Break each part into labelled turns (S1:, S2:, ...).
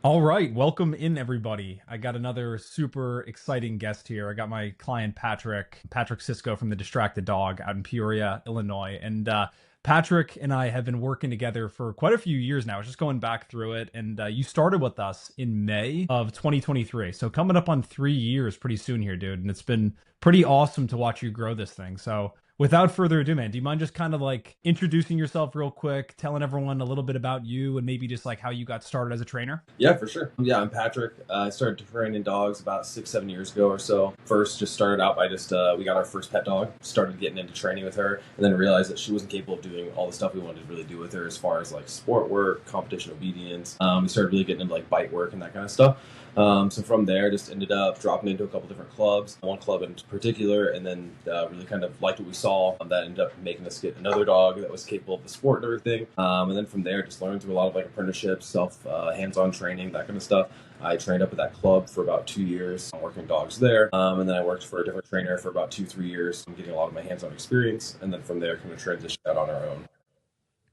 S1: All right, welcome in everybody. I got another super exciting guest here. I got my client Patrick Cisco from the Distracted Dog out in Peoria, Illinois. And Patrick and I have been working together for quite a few years now. I was just going back through it, and you started with us in May of 2023. So coming up on 3 years pretty soon here, dude. And it's been pretty awesome to watch you grow this thing. So without further ado, man, do you mind just kind of like introducing yourself real quick, telling everyone a little bit about you and maybe just like how you got started as a trainer?
S2: Yeah, for sure. Yeah, I'm Patrick. I started training dogs about 6, 7 years ago or so. First, just started out by we got our first pet dog, started getting into training with her, and then realized that she wasn't capable of doing all the stuff we wanted to really do with her as far as like sport work, competition obedience. We started really getting into like bite work and that kind of stuff. So from there, just ended up dropping into a couple different clubs, one club in particular, and then really kind of liked what we saw. That ended up making us get another dog that was capable of the sport and everything. And then from there, just learned through a lot of like apprenticeships, hands-on training, that kind of stuff. I trained up at that club for about 2 years, working dogs there. And then I worked for a different trainer for about 2, 3 years, getting a lot of my hands-on experience. And then from there, kind of transitioned out on our own.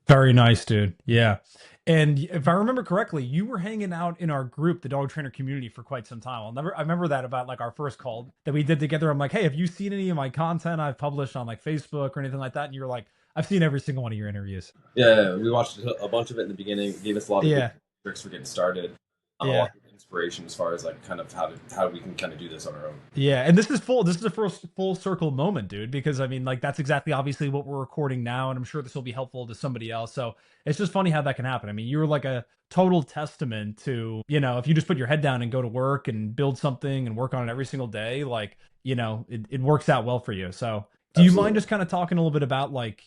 S1: Very nice, dude. Yeah. And if I remember correctly, you were hanging out in our group, the dog trainer community, for quite some time. I remember that about like our first call that we did together. I'm like, hey, have you seen any of my content I've published on like Facebook or anything like that? And you're like, I've seen every single one of your interviews.
S2: Yeah, we watched a bunch of it in the beginning. It gave us a lot of good
S1: Yeah.
S2: tricks for getting started. A
S1: Yeah.
S2: lot of inspiration as far as like kind of how we can kind of do this on our own.
S1: Yeah, and this is the first full circle moment, dude, because I mean, like that's exactly obviously what we're recording now, and I'm sure this will be helpful to somebody else. So it's just funny how that can happen. I mean, you're like a total testament to, if you just put your head down and go to work and build something and work on it every single day, like, it works out well for you. So do you mind
S2: Absolutely.
S1: just kind of talking a little bit about like,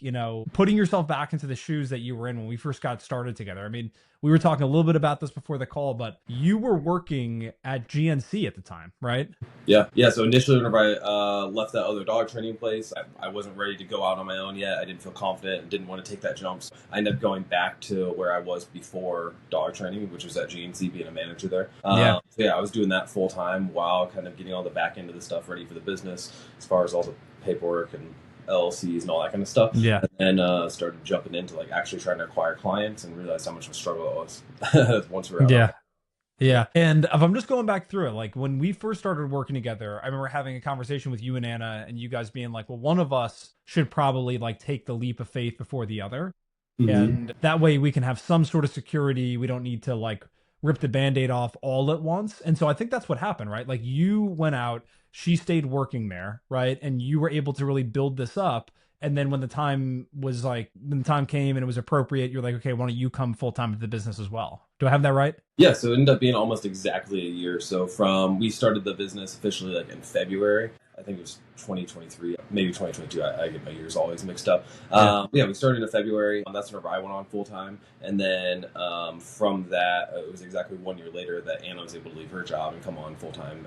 S1: putting yourself back into the shoes that you were in when we first got started together? I mean, we were talking a little bit about this before the call, but you were working at GNC at the time, right?
S2: Yeah. So initially, whenever I left that other dog training place, I wasn't ready to go out on my own yet. I didn't feel confident and didn't want to take that jump. So I ended up going back to where I was before dog training, which was at GNC, being a manager there.
S1: Yeah.
S2: So yeah, I was doing that full time while kind of getting all the back end of the stuff ready for the business, as far as all the paperwork and LLCs and all that kind of stuff.
S1: Yeah.
S2: And then started jumping into like actually trying to acquire clients and realized how much of a struggle it was once we were out on.
S1: Yeah. Yeah. And if I'm just going back through it, like when we first started working together, I remember having a conversation with you and Anna, and you guys being like, well, one of us should probably like take the leap of faith before the other.
S2: Mm-hmm.
S1: And that way we can have some sort of security. We don't need to like rip the band-aid off all at once. And so I think that's what happened, right? Like you went out, she stayed working there, right? And you were able to really build this up. And then when the time came and it was appropriate, you're like, okay, why don't you come full time to the business as well? Do I have that right?
S2: Yeah, so it ended up being almost exactly a year. So from we started the business officially like in February. I think it was 2023, maybe 2022. I get my years always mixed up.
S1: Yeah.
S2: Yeah, we started in February. That's whenever I went on full time, and then from that, it was exactly 1 year later that Anna was able to leave her job and come on full time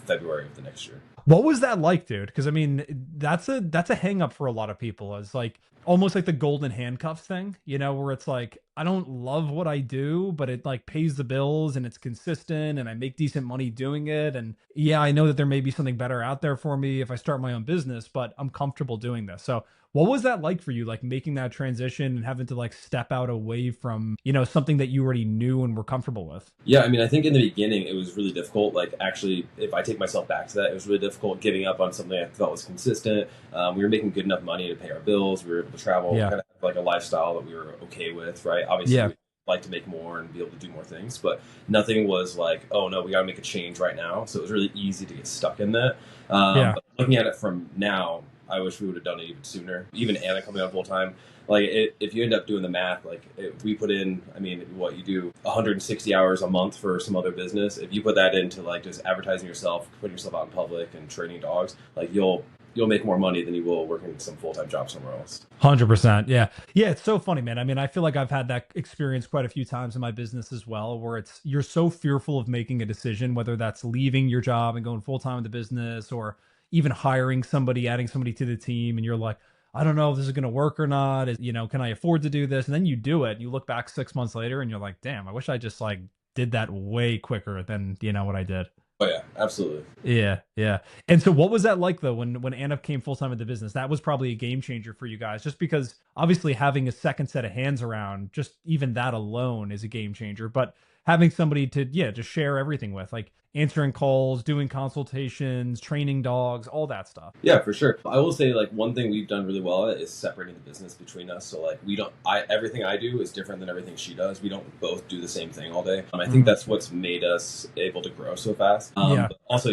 S2: February of the next year.
S1: What was that like, dude? Because I mean, that's a hang up for a lot of people. It's like almost like the golden handcuffs thing, where it's like I don't love what I do, but it like pays the bills and it's consistent and I make decent money doing it. And yeah, I know that there may be something better out there for me if I start my own business, but I'm comfortable doing this. So what was that like for you, like making that transition and having to like step out away from, something that you already knew and were comfortable with?
S2: Yeah, I mean, I think in the beginning it was really difficult. Like, actually, if I take myself back to that, it was really difficult giving up on something I felt was consistent. We were making good enough money to pay our bills. We were able to travel,
S1: Yeah.
S2: kind of have like a lifestyle that we were okay with, right? Obviously,
S1: Yeah.
S2: we like to make more and be able to do more things, but nothing was like, oh no, we got to make a change right now. So it was really easy to get stuck in that.
S1: Yeah.
S2: But looking at it from now, I wish we would have done it even sooner. Even Anna coming on full time, like if you end up doing the math, like if we put in, I mean, what you do 160 hours a month for some other business, if you put that into like just advertising yourself, putting yourself out in public and training dogs, like you'll make more money than you will working some full-time job somewhere else.
S1: 100%. Yeah. Yeah. It's so funny, man. I mean, I feel like I've had that experience quite a few times in my business as well, where you're so fearful of making a decision, whether that's leaving your job and going full time in the business or even hiring somebody, adding somebody to the team. And you're like, I don't know if this is going to work or not. Can I afford to do this? And then you do it. And you look back 6 months later and you're like, damn, I wish I just like did that way quicker than, what I did.
S2: Oh yeah, absolutely.
S1: Yeah, yeah. And so what was that like though when Anna came full time at the business? That was probably a game changer for you guys, just because obviously having a second set of hands around, just even that alone is a game changer. But having somebody to, yeah, just share everything with, like answering calls, doing consultations, training dogs, all that stuff.
S2: Yeah, for sure. I will say like one thing we've done really well at is separating the business between us. So like we don't I everything I do is different than everything she does. We don't both do the same thing all day. I think
S1: Mhm.
S2: that's what's made us able to grow so fast.
S1: Yeah.
S2: But also,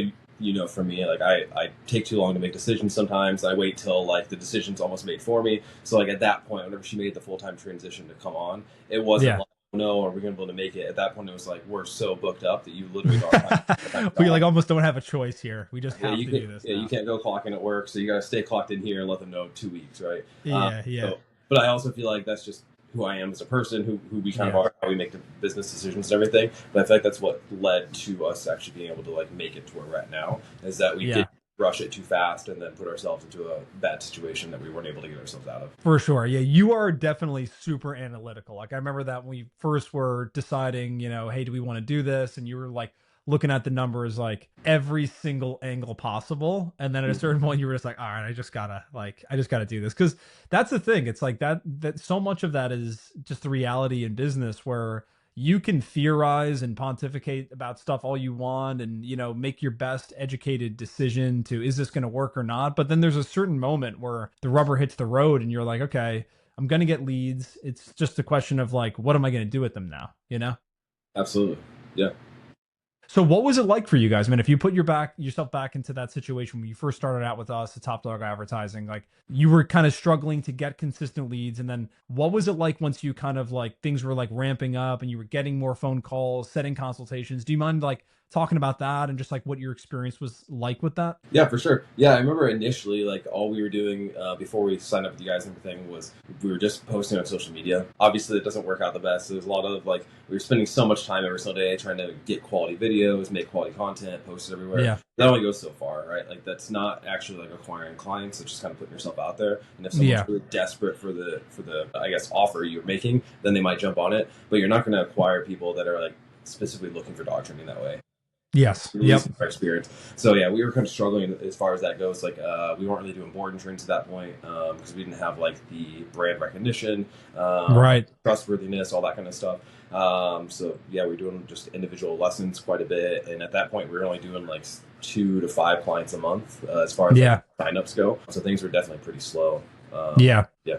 S2: for me, like I take too long to make decisions sometimes. I wait till like the decision's almost made for me. So like at that point, whenever she made the full-time transition to come on, it wasn't
S1: Yeah.
S2: like, no, are we going to be able to make it? At that point, it was like, we're so booked up that you literally don't have
S1: We
S2: time.
S1: like almost don't have a choice here. We just
S2: Yeah,
S1: have
S2: you
S1: to
S2: can.
S1: do this
S2: Yeah, you
S1: now.
S2: can't go clock in at work, so you got to stay clocked in here and let them know 2 weeks, right?
S1: Yeah, yeah,
S2: So, but I also feel like that's just who I am as a person, who we kind of
S1: yeah,
S2: are, how we make the business decisions and everything. But I feel like that's what led to us actually being able to like make it to where we're at now. Is that we
S1: yeah.
S2: did rush it too fast and then put ourselves into a bad situation that we weren't able to get ourselves out of.
S1: For sure. Yeah, you are definitely super analytical. Like I remember that when we first were deciding, hey, do we want to do this? And you were like looking at the numbers like every single angle possible. And then at a certain point you were just like, all right, I just gotta do this. Cause that's the thing. It's like that so much of that is just the reality in business where you can theorize and pontificate about stuff all you want and make your best educated decision to, is this going to work or not, but then there's a certain moment where the rubber hits the road and you're like, okay, I'm going to get leads. It's just a question of like, what am I going to do with them now?
S2: Absolutely, yeah.
S1: So what was it like for you guys? I mean, if you put yourself back into that situation when you first started out with us at Top Dog Advertising, like you were kind of struggling to get consistent leads. And then what was it like once you kind of like things were like ramping up and you were getting more phone calls, setting consultations? Do you mind like talking about that and just like what your experience was like with that?
S2: Yeah, for sure. Yeah, I remember initially, like all we were doing before we signed up with you guys and everything was we were just posting on social media. Obviously, it doesn't work out the best. There's a lot of like we were spending so much time every single day trying to get quality videos, make quality content, post it everywhere.
S1: Yeah.
S2: That only goes so far, right? Like that's not actually like acquiring clients. It's just kind of putting yourself out there. And if someone's
S1: Yeah.
S2: really desperate for the I guess offer you're making, then they might jump on it. But you're not going to acquire people that are like specifically looking for dog training that way.
S1: Yes. Yep.
S2: Our experience. So yeah, we were kind of struggling as far as that goes. Like we weren't really doing board and trains at that point because we didn't have like the brand recognition,
S1: Right.
S2: trustworthiness, all that kind of stuff. So yeah, we were doing just individual lessons quite a bit, and at that point, we were only doing like 2 to 5 clients a month as far as
S1: Yeah.
S2: like, signups go. So things were definitely pretty slow.
S1: Yeah.
S2: Yeah.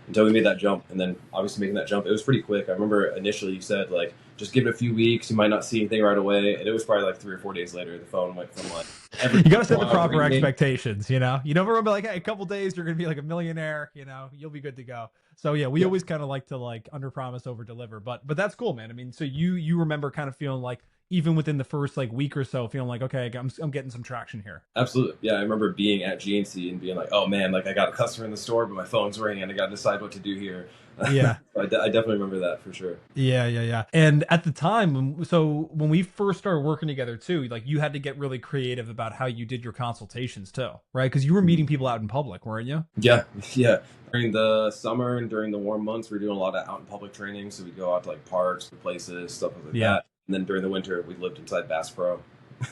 S2: Until we made that jump, and then obviously making that jump, it was pretty quick. I remember initially you said like, just give it a few weeks. You might not see anything right away, and it was probably like 3 or 4 days later. The phone went from like
S1: You got to set the proper
S2: ringing.
S1: expectations. You don't want to be like, hey, a couple days you're gonna be like a millionaire. You'll be good to go. So yeah, we always kind of like to like under promise over deliver. But that's cool, man. I mean, so you remember kind of feeling like even within the first like week or so, feeling like, okay, I'm getting some traction here.
S2: Absolutely. Yeah, I remember being at GNC and being like, oh man, like I got a customer in the store, but my phone's ringing and I got to decide what to do here.
S1: Yeah.
S2: I definitely remember that for sure.
S1: Yeah. And at the time, so when we first started working together too, like you had to get really creative about how you did your consultations too, right? Because you were meeting people out in public, weren't you?
S2: Yeah, yeah. During the summer and during the warm months, we are doing a lot of out in public training. So we'd go out to like parks, places, stuff like
S1: Yeah.
S2: that. And then during the winter, we lived inside Bass Pro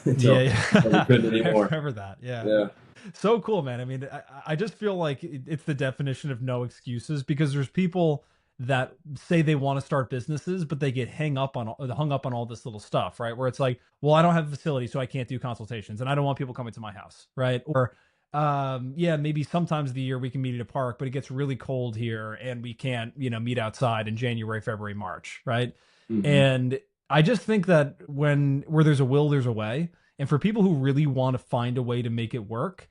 S1: Yeah.
S2: until we couldn't
S1: I
S2: anymore.
S1: remember that. Yeah.
S2: Yeah.
S1: So cool, man. I mean, I just feel like it's the definition of no excuses because there's people that say they want to start businesses, but they get hung up on all this little stuff, right? Where it's like, well, I don't have a facility, so I can't do consultations, and I don't want people coming to my house, right? Or, yeah, maybe sometimes of the year we can meet at a park, but it gets really cold here, and we can't, meet outside in January, February, March, right?
S2: Mhm.
S1: And I just think that where there's a will, there's a way. And for people who really want to find a way to make it work,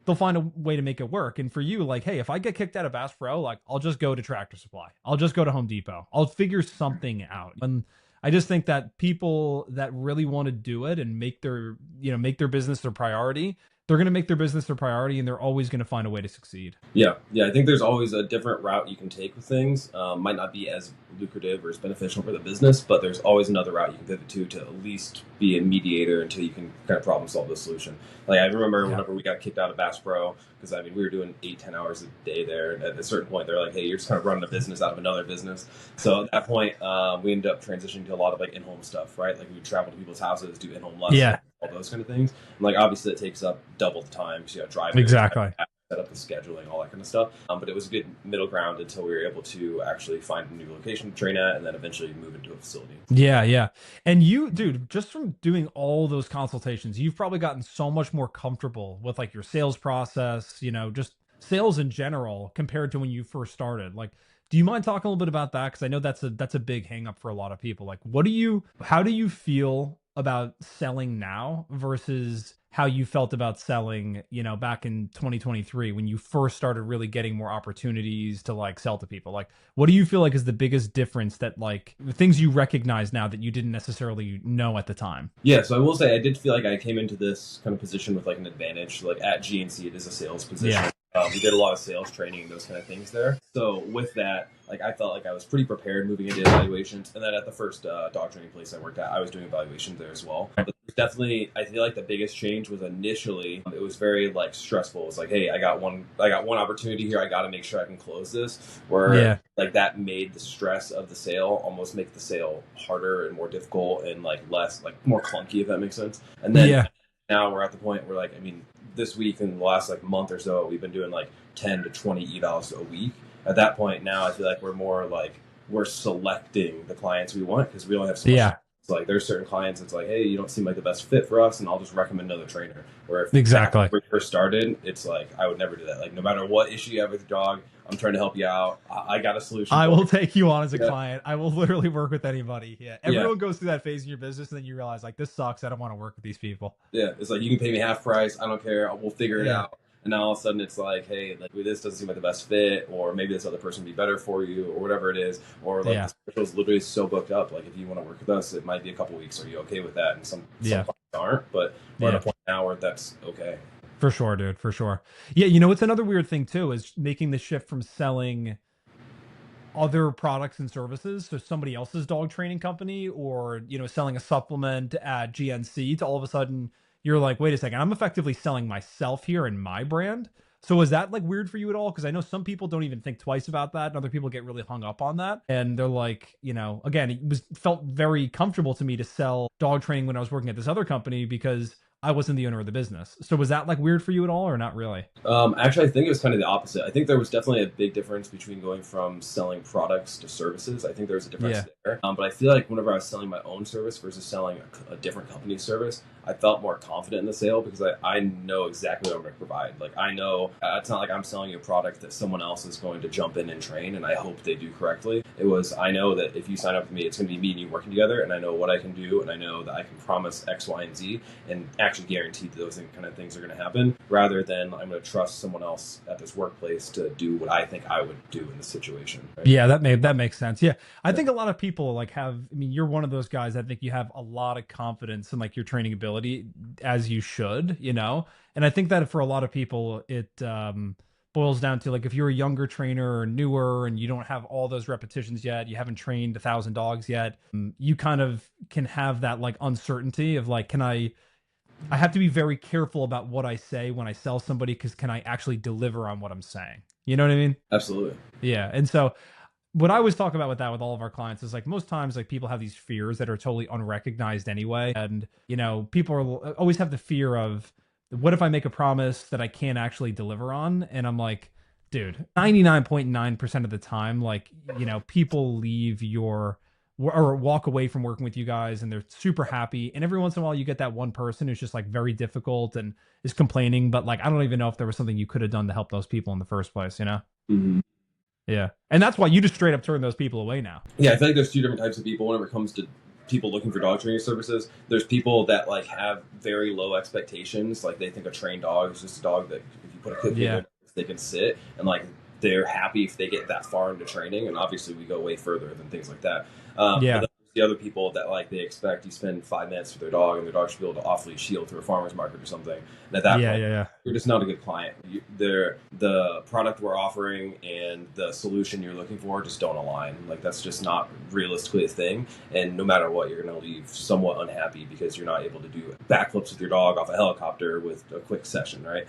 S1: they'll find a way to make it work. And for you, like, hey, if I get kicked out of Bass Pro, like I'll just go to Tractor Supply. I'll just go to Home Depot. I'll figure something out. And I just think that people that really want to do it and make their business their priority, they're going to make their business their priority and they're always going to find a way to succeed.
S2: Yeah, I think there's always a different route you can take with things. Might not be as lucrative or as beneficial for the business, but there's always another route you can pivot to at least be a mediator until you can kind of problem solve the solution. Like I remember whenever we got kicked out of Bass Pro, because I mean we were doing 8-10 hours a day there, and at a certain point they're like, hey, you're just kind of running a business out of another business. So at that point, we ended up transitioning to a lot of like in-home stuff, right? Like we would travel to people's houses, do in-home lessons.
S1: Yeah.
S2: All those kind of things. And like obviously it takes up double the time because you got driving.
S1: Exactly.
S2: set up the scheduling, all that kind of stuff. But it was a good middle ground until we were able to actually find a new location to train at, and then eventually move into a facility.
S1: Yeah, yeah. And you, dude, just from doing all those consultations, you've probably gotten so much more comfortable with like your sales process, just sales in general compared to when you first started. Like, do you mind talking a little bit about that? Because I know that's a big hang up for a lot of people. Like, how do you feel about selling now versus how you felt about selling, back in 2023 when you first started really getting more opportunities to like sell to people? Like, what do you feel like is the biggest difference that like the things you recognize now that you didn't necessarily know at the time?
S2: Yeah, so I will say I did feel like I came into this kind of position with like an advantage. Like at GNC, it is a sales position.
S1: Yeah.
S2: We did a lot of sales training and those kind of things there. So with that, like I felt like I was pretty prepared moving into evaluations. And then at the first dog training place I worked at, I was doing evaluations there as well. But definitely, I feel like the biggest change was initially it was very like stressful. It was like, hey, I got one opportunity here. I got to make sure I can close this. Where like that made the stress of the sale almost make the sale harder and more difficult and like less like more clunky, if that makes sense. And then now we're at the point where like, I mean, this week and the last like month or so, we've been doing like 10 to 20 evals a week. At that point now, I feel like we're more like we're selecting the clients we want because we only have so much. It's like there's certain clients it's like, hey, you don't seem like the best fit for us, and I'll just recommend another trainer. Where if when we first started, it's like I would never do that. Like no matter what issue you have with your dog, I'm trying to help you out. I got a solution.
S1: I will take you on as a client. I will literally work with anybody. Yeah. Everyone goes through that phase in your business, and then you realize like this sucks. I don't want to work with these people.
S2: Yeah. It's like you can pay me half price. I don't care. We'll figure it out. And now all of a sudden it's like, hey, like this doesn't seem like the best fit, or maybe this other person would be better for you, or whatever it is, or like the schedule is literally so booked up. Like if you want to work with us, it might be a couple weeks. Are you okay with that? And some clients aren't, but we're at a point now where that's okay.
S1: For sure, dude. For sure. Yeah, it's another weird thing too is making the shift from selling other products and services, so somebody else's dog training company, or selling a supplement at GNC, to all of a sudden you're like, wait a second, I'm effectively selling myself here and my brand. So is that like weird for you at all? Because I know some people don't even think twice about that, and other people get really hung up on that. And they're like, again, felt very comfortable to me to sell dog training when I was working at this other company because I wasn't the owner of the business. So was that like weird for you at all, or not really?
S2: Actually, I think it was kind of the opposite. I think there was definitely a big difference between going from selling products to services. I think there was a difference there. But I feel like whenever I was selling my own service versus selling a different company's service, I felt more confident in the sale because I know exactly what I'm going to provide. Like I know it's not like I'm selling you a product that someone else is going to jump in and train, and I hope they do correctly. I know that if you sign up with me, it's going to be me and you working together, and I know what I can do, and I know that I can promise X, Y, and Z, and actually guarantee that those kind of things are going to happen, rather than I'm going to trust someone else at this workplace to do what I think I would do in this situation. Right?
S1: Yeah, that makes sense. Yeah, I think a lot of people like you're one of those guys. I think you have a lot of confidence in like your training ability, as you should, and I think that for a lot of people it boils down to like if you're a younger trainer or newer and you don't have all those repetitions yet, you haven't trained 1,000 dogs yet, you kind of can have that like uncertainty of like, I have to be very careful about what I say when I sell somebody, because can I actually deliver on what I'm saying? You know what I mean?
S2: Absolutely.
S1: Yeah. And so what I always talk about with that with all of our clients is like most times like people have these fears that are totally unrecognized anyway. And, people always have the fear of what if I make a promise that I can't actually deliver on? And I'm like, dude, 99.9% of the time, like, people leave or walk away from working with you guys and they're super happy. And every once in a while you get that one person who's just like very difficult and is complaining, but like I don't even know if there was something you could have done to help those people in the first place,
S2: Mm-hmm.
S1: Yeah. And that's why you just straight up turn those people away now.
S2: Yeah, I feel like there's two different types of people whenever it comes to people looking for dog training services. There's people that like have very low expectations, like they think a trained dog is just a dog that if you put a cookie in, they can sit, and like they're happy if they get that far into training, and obviously we go way further than things like that. But then the other people that like they expect you spend 5 minutes with their dog, and their dog should be able to off-leash shield through a farmer's market or something. And at that point, you're just not a good client. The product we're offering and the solution you're looking for just don't align. Like that's just not realistically a thing. And no matter what, you're going to leave somewhat unhappy because you're not able to do backflips with your dog off a helicopter with a quick session, right?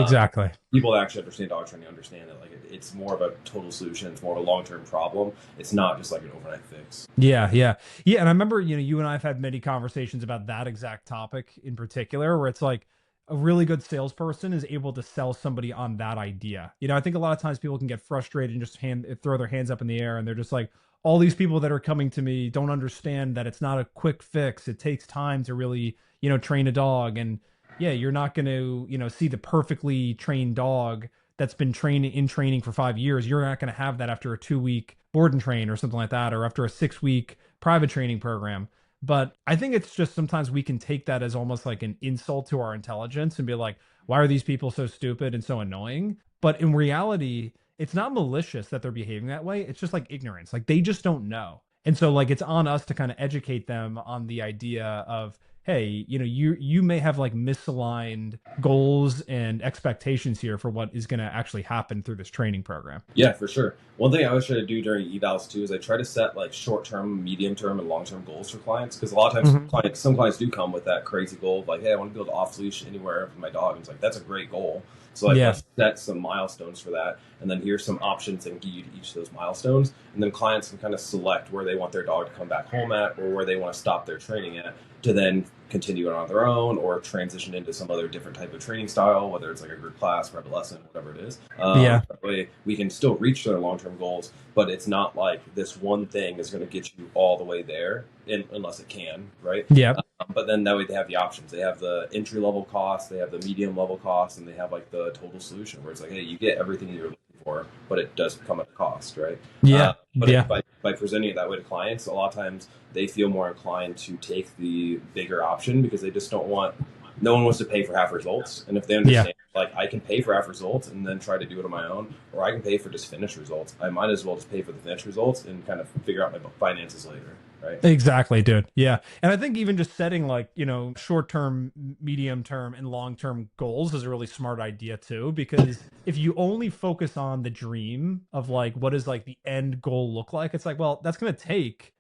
S1: Exactly.
S2: People that actually understand dog training understand that like it's more of a total solution. It's more of a long-term problem. It's not just like an overnight fix.
S1: Yeah. And I remember, you and I have had many conversations about that exact topic in particular, where it's like, a really good salesperson is able to sell somebody on that idea. I think a lot of times people can get frustrated and just throw their hands up in the air, and they're just like, all these people that are coming to me don't understand that it's not a quick fix. It takes time to really, train a dog. And yeah, you're not going to, see the perfectly trained dog that's been trained in training for 5 years. You're not going to have that after a 2 week board and train or something like that, or after a 6 week private training program. But I think it's just sometimes we can take that as almost like an insult to our intelligence and be like, why are these people so stupid and so annoying? But in reality, it's not malicious that they're behaving that way. It's just like ignorance. Like they just don't know. And so like it's on us to kind of educate them on the idea of, hey, you may have like misaligned goals and expectations here for what is going to actually happen through this training program.
S2: Yeah, for sure. One thing I always try to do during evals too is I try to set like short term, medium term, and long term goals for clients, because a lot of times some clients do come with that crazy goal of like, hey, I want to be able to off leash anywhere with my dog. And it's like, that's a great goal. So like, let's set some milestones for that, and then here's some options and give you each of those milestones, and then clients can kind of select where they want their dog to come back home at, or where they want to stop their training at, to then continue it on their own or transition into some other different type of training style, whether it's like a group class, private lesson, whatever it is. That way we can still reach their long-term goals, but it's not like this one thing is going to get you all the way there, unless it can, right?
S1: Yeah.
S2: But then that way they have the options. They have the entry level cost, they have the medium level cost, and they have like the total solution where it's like, hey, you get everything you're looking for, but it does come at a cost, right? By presenting it that way to clients, a lot of times they feel more inclined to take the bigger option, because they just don't want, no one wants to pay for half results. And if they understand, like, I can pay for half results and then try to do it on my own, or I can pay for just finished results, I might as well just pay for the finished results and kind of figure out my finances later. Right.
S1: Exactly, dude. Yeah. And I think even just setting like, short term, medium term, and long term goals is a really smart idea too. Because if you only focus on the dream of like, what does like the end goal look like? It's like, well, that's going to take,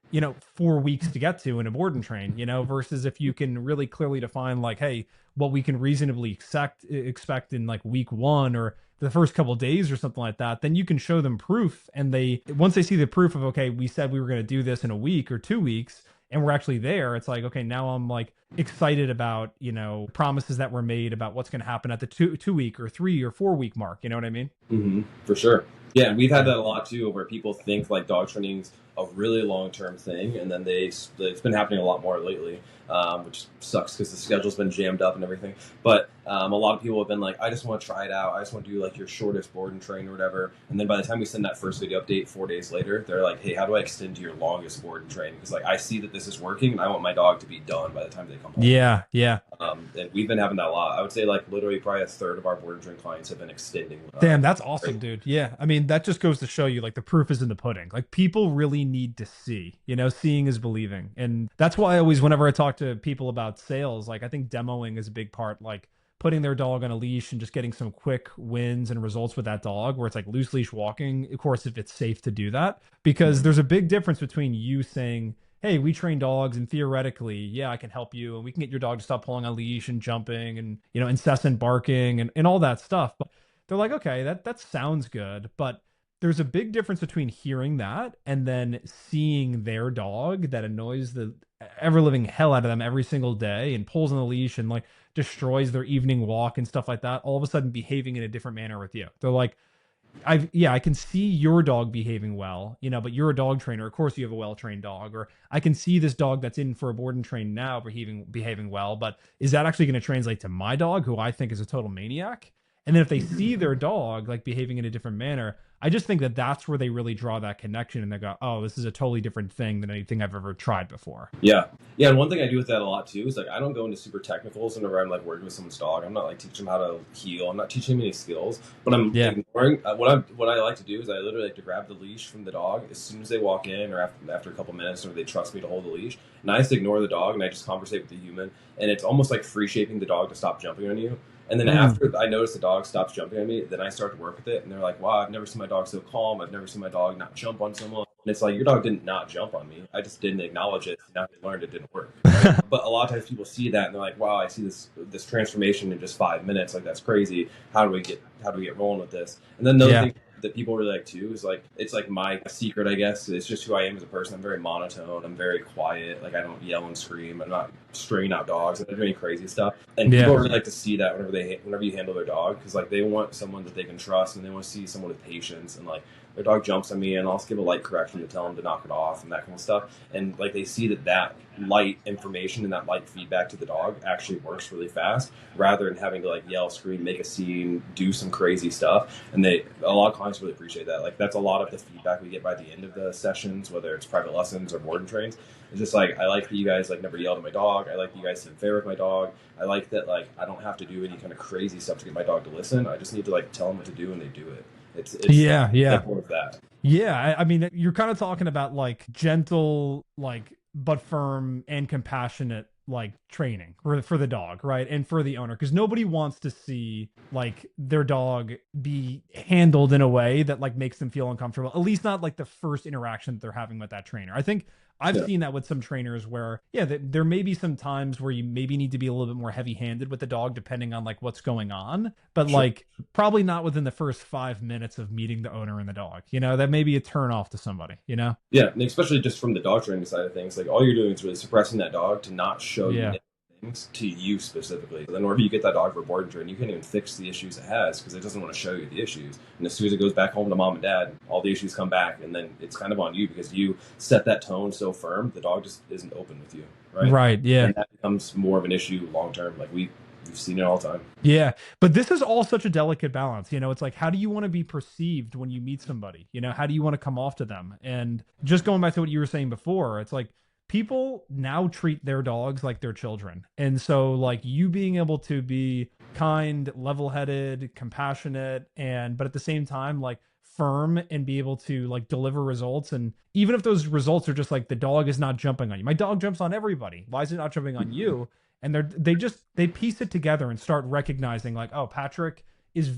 S1: 4 weeks to get to in a board and train, versus if you can really clearly define like, hey, what we can reasonably expect in like week 1 or the first couple of days or something like that, then you can show them proof. And once they see the proof of, okay, we said we were going to do this in a week or 2 weeks, and we're actually there, it's like, okay, now I'm like excited about, promises that were made about what's going to happen at the 2 week or 3 or 4 week mark. You know what I mean?
S2: Mm-hmm, for sure. Yeah, and we've had that a lot too, where people think like dog training's a really long-term thing, and then it's been happening a lot more lately, which sucks because the schedule's been jammed up and everything. But a lot of people have been like, I just want to try it out. I just want to do like your shortest board and train or whatever. And then by the time we send that first video update 4 days later, they're like, hey, how do I extend to your longest board and train? Because like I see that this is working, and I want my dog to be done by the time they come home.
S1: Yeah.
S2: And we've been having that a lot. I would say like literally probably a third of our board and train clients have been extending.
S1: Damn, that's awesome, dude. Yeah. I mean, that just goes to show you like the proof is in the pudding. Like people really need to see, seeing is believing. And that's why I always, whenever I talk to people about sales, like I think demoing is a big part, like putting their dog on a leash and just getting some quick wins and results with that dog, where it's like loose leash walking, of course, if it's safe to do that, because there's a big difference between you saying, hey, we train dogs and theoretically, yeah, I can help you and we can get your dog to stop pulling on a leash and jumping and, incessant barking and all that stuff. But they're like, okay, that sounds good. But there's a big difference between hearing that and then seeing their dog that annoys the ever living hell out of them every single day and pulls on the leash and like destroys their evening walk and stuff like that, all of a sudden behaving in a different manner with you. They're like, I can see your dog behaving well, but you're a dog trainer. Of course you have a well-trained dog. Or I can see this dog that's in for a board and train now behaving well, but is that actually going to translate to my dog, who I think is a total maniac? And then if they see their dog like behaving in a different manner, I just think that that's where they really draw that connection, and they go, oh, this is a totally different thing than anything I've ever tried before.
S2: Yeah. And one thing I do with that a lot too is like I don't go into super technicals whenever I'm like working with someone's dog. I'm not like teaching them how to heel. I'm not teaching them any skills, but I'm ignoring what I like to do is I literally like to grab the leash from the dog as soon as they walk in, or after a couple minutes, or they trust me to hold the leash, and I just ignore the dog and I just conversate with the human, and it's almost like free shaping the dog to stop jumping on you. And then after I notice the dog stops jumping on me, then I start to work with it. And they're like, wow, I've never seen my dog so calm. I've never seen my dog not jump on someone. And it's like, your dog didn't not jump on me. I just didn't acknowledge it. Now they learned it didn't work. Right? But a lot of times people see that and they're like, wow, I see this transformation in just 5 minutes. Like, that's crazy. How do we get rolling with this? And then another thing that people really like too is like, it's like my secret, I guess. It's just who I am as a person. I'm very monotone. I'm very quiet. Like, I don't yell and scream. I'm not straying out dogs and they're doing crazy stuff. And
S1: Yeah.
S2: people really like to see that whenever you handle their dog, because like they want someone that they can trust and they want to see someone with patience. And like their dog jumps on me and I'll just give a light correction to tell them to knock it off and that kind of stuff. And like they see that light information and that light feedback to the dog actually works really fast, rather than having to like yell, scream, make a scene, do some crazy stuff. And a lot of clients really appreciate that. Like that's a lot of the feedback we get by the end of the sessions, whether it's private lessons or board and trains. It's just like, I like that you guys like never yelled at my dog. I like that you guys sit fair with my dog. I like that like I don't have to do any kind of crazy stuff to get my dog to listen. I just need to like tell them what to do and they do it. It's
S1: Yeah.
S2: simple as that.
S1: Yeah, I mean, you're kind of talking about like gentle, like but firm and compassionate like training for the dog, right? And for the owner, because nobody wants to see like their dog be handled in a way that like makes them feel uncomfortable. At least not like the first interaction that they're having with that trainer. I think I've seen that with some trainers where, yeah, there may be some times where you maybe need to be a little bit more heavy-handed with the dog, depending on like what's going on. But like probably not within the first 5 minutes of meeting the owner and the dog. You know, that may be a turn off to somebody. You know?
S2: Yeah, and especially just from the dog training side of things, like all you're doing is really suppressing that dog to not show you negative things to you specifically. Then whenever you get that dog for board and train, you can't even fix the issues it has because it doesn't want to show you the issues. And as soon as it goes back home to mom and dad, all the issues come back, and then it's kind of on you because you set that tone so firm, the dog just isn't open with you, right?
S1: Right. Yeah.
S2: And that becomes more of an issue long term. Like we've seen it all the time.
S1: Yeah, but this is all such a delicate balance. You know, it's like, how do you want to be perceived when you meet somebody? You know, how do you want to come off to them? And just going back to what you were saying before, it's like people now treat their dogs like their children. And so, like, you being able to be kind, level headed, compassionate, but at the same time, like, firm and be able to like deliver results. And even if those results are just like the dog is not jumping on you, my dog jumps on everybody, why is it not jumping on you? And they piece it together and start recognizing like, oh, Patrick is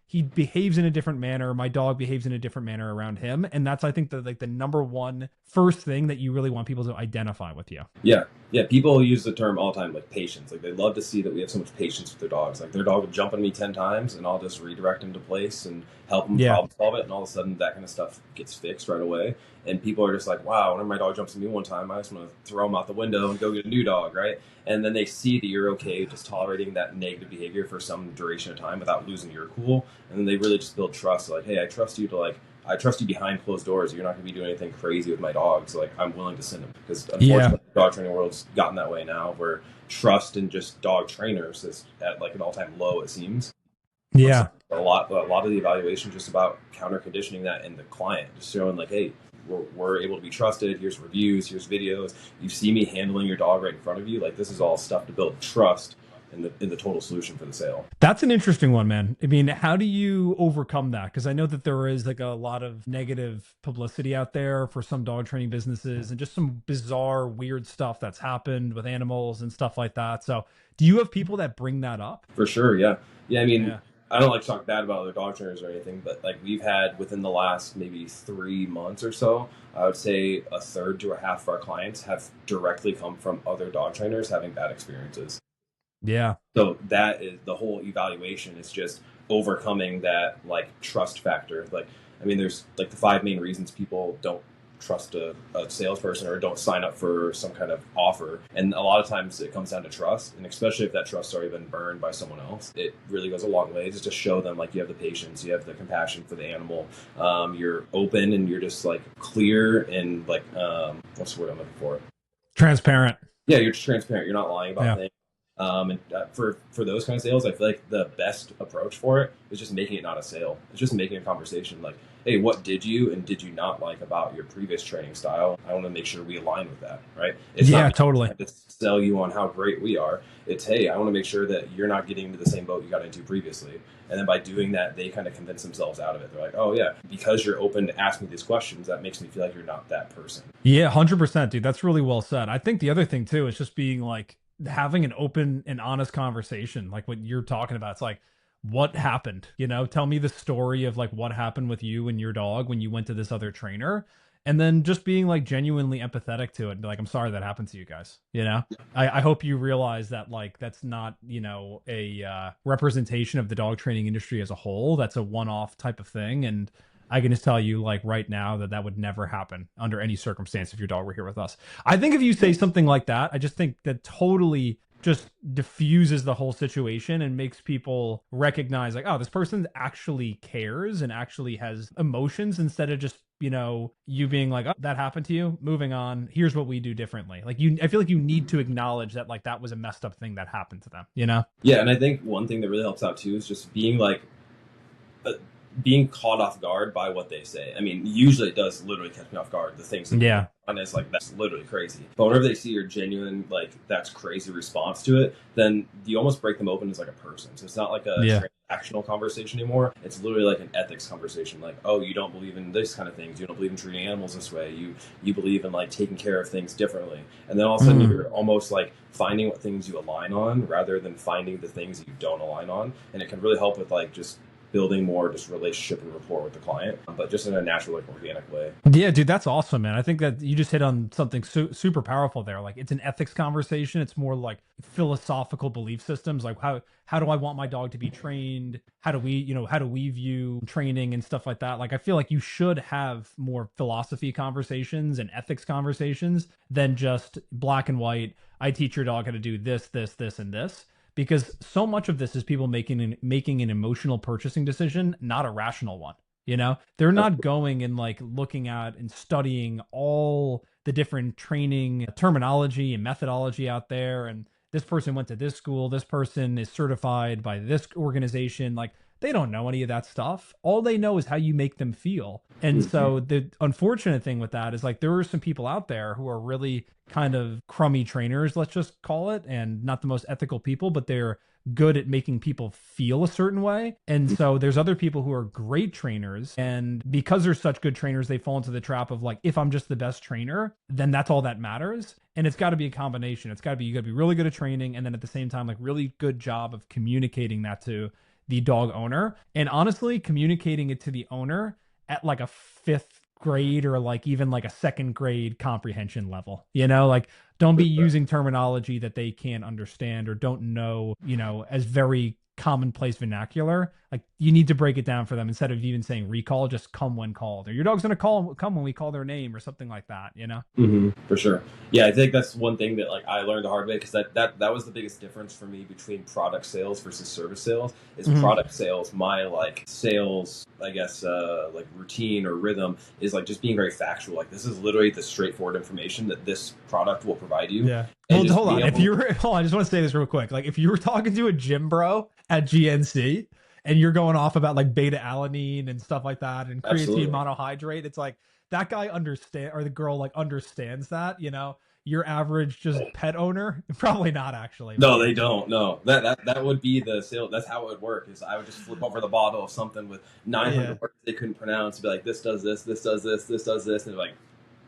S1: he behaves in a different manner, my dog behaves in a different manner around him. And that's, I think, the number one first thing that you really want people to identify with you.
S2: Yeah, people use the term all the time, like patience. Like they love to see that we have so much patience with their dogs. Like their dog will jump on me 10 times and I'll just redirect him to place and help him problem solve it, and all of a sudden that kind of stuff gets fixed right away. And people are just like, wow, whenever my dog jumps at me one time, I just want to throw him out the window and go get a new dog, right? And then they see that you're okay just tolerating that negative behavior for some duration of time without losing your cool. And then they really just build trust. Like, hey, I trust you behind closed doors. You're not going to be doing anything crazy with my dog. So like, I'm willing to send him. Because unfortunately, the dog training world's gotten that way now, where trust in just dog trainers is at like an all-time low, it seems.
S1: Yeah.
S2: A lot of the evaluation is just about counter conditioning that in the client, just showing like, hey, we're able to be trusted. Here's reviews, here's videos. You see me handling your dog right in front of you. Like this is all stuff to build trust in the total solution for the sale.
S1: That's an interesting one, man. I mean, how do you overcome that? Because I know that there is like a lot of negative publicity out there for some dog training businesses and just some bizarre, weird stuff that's happened with animals and stuff like that. So do you have people that bring that up?
S2: For sure, yeah. I mean, I don't like to talk bad about other dog trainers or anything, but like we've had within the last maybe 3 months or so, I would say a third to a half of our clients have directly come from other dog trainers having bad experiences.
S1: Yeah.
S2: So that is the whole evaluation, is just overcoming that like trust factor. Like, I mean, there's like the 5 main reasons people don't trust a salesperson or don't sign up for some kind of offer. And a lot of times it comes down to trust. And especially if that trust's already been burned by someone else, it really goes a long way just to show them like you have the patience, you have the compassion for the animal. You're open and you're just like clear and like, what's the word I'm looking for?
S1: Transparent.
S2: Yeah, you're just transparent. You're not lying about things. For those kind of sales, I feel like the best approach for it is just making it not a sale. It's just making a conversation like, hey, what did you and did you not like about your previous training style? I want to make sure we align with that, right? It's not
S1: totally
S2: to sell you on how great we are. It's, hey, I want to make sure that you're not getting into the same boat you got into previously. And then by doing that, they kind of convince themselves out of it. They're like, oh yeah, because you're open to ask me these questions, that makes me feel like you're not that person.
S1: Yeah, 100%, dude. That's really well said. I think the other thing too is just being like, having an open and honest conversation, like what you're talking about. It's like, what happened? You know, tell me the story of like what happened with you and your dog when you went to this other trainer, and then just being like genuinely empathetic to it and be like, I'm sorry that happened to you guys. You know, I hope you realize that like that's not, you know, a representation of the dog training industry as a whole. That's a one-off type of thing. And I can just tell you, like right now, that that would never happen under any circumstance if your dog were here with us. I think if you say something like that, I just think that totally just diffuses the whole situation and makes people recognize, like, oh, this person actually cares and actually has emotions, instead of just, you being like, oh, that happened to you, moving on, here's what we do differently. Like, I feel like you need to acknowledge that, like, that was a messed up thing that happened to them.
S2: Yeah, and I think one thing that really helps out too is just being like uh, being caught off guard by what they say. I mean, usually it does literally catch me off guard. The things that
S1: Yeah.
S2: on is like that's literally crazy. But whenever they see your genuine like that's crazy response to it, then you almost break them open as like a person. So it's not like a
S1: Yeah.
S2: transactional conversation anymore. It's literally like an ethics conversation. Like, oh, you don't believe in this kind of things. You don't believe in treating animals this way. You believe in like taking care of things differently. And then all of a sudden
S1: Mhm.
S2: you're almost like finding what things you align on rather than finding the things you don't align on. And it can really help with like just building more just relationship and rapport with the client, but just in a natural, like organic way.
S1: Yeah, dude, that's awesome, man. I think that you just hit on something super powerful there. Like, it's an ethics conversation. It's more like philosophical belief systems. Like, how do I want my dog to be trained? How do we view training and stuff like that? Like, I feel like you should have more philosophy conversations and ethics conversations than just black and white. I teach your dog how to do this, this, this, and this, because so much of this is people making an emotional purchasing decision, not a rational one. They're not going and like looking at and studying all the different training terminology and methodology out there. And this person went to this school, this person is certified by this organization. Like, they don't know any of that stuff. All they know is how you make them feel. And so the unfortunate thing with that is, like, there are some people out there who are really kind of crummy trainers, let's just call it, and not the most ethical people, but they're good at making people feel a certain way. And so there's other people who are great trainers, and because they're such good trainers, they fall into the trap of like, if I'm just the best trainer, then that's all that matters. And it's got to be a combination. You got to be really good at training, and then at the same time, like, really good job of communicating that to the dog owner. And honestly, communicating it to the owner at like a fifth grade or like even like a second grade comprehension level. Like, don't be using terminology that they can't understand or don't know, as very commonplace vernacular. Like, you need to break it down for them. Instead of even saying recall, just come when called, or your dog's going to come when we call their name, or something like that.
S2: For sure. Yeah, I think that's one thing that like I learned the hard way, because that was the biggest difference for me between product sales versus service sales. Is
S1: Mhm.
S2: product sales, my like sales, I guess, like routine or rhythm is like just being very factual. Like, this is literally the straightforward information that this product will provide you.
S1: Yeah.
S2: And
S1: Well,
S2: just
S1: hold on.
S2: being
S1: If
S2: able-
S1: you're hold on, I just want to say this real quick. Like, if you were talking to a gym bro at GNC and you're going off about like beta alanine and stuff like that and creatine
S2: Absolutely.
S1: monohydrate, it's like that guy understand, or the girl like understands that. Your average just pet owner, probably not actually.
S2: No, they don't. No, that would be the sale. That's how it would work. Is I would just flip over the bottle of something with 900
S1: Yeah.
S2: words they couldn't pronounce, and be like, this does this, this does this, this does this, and they're like,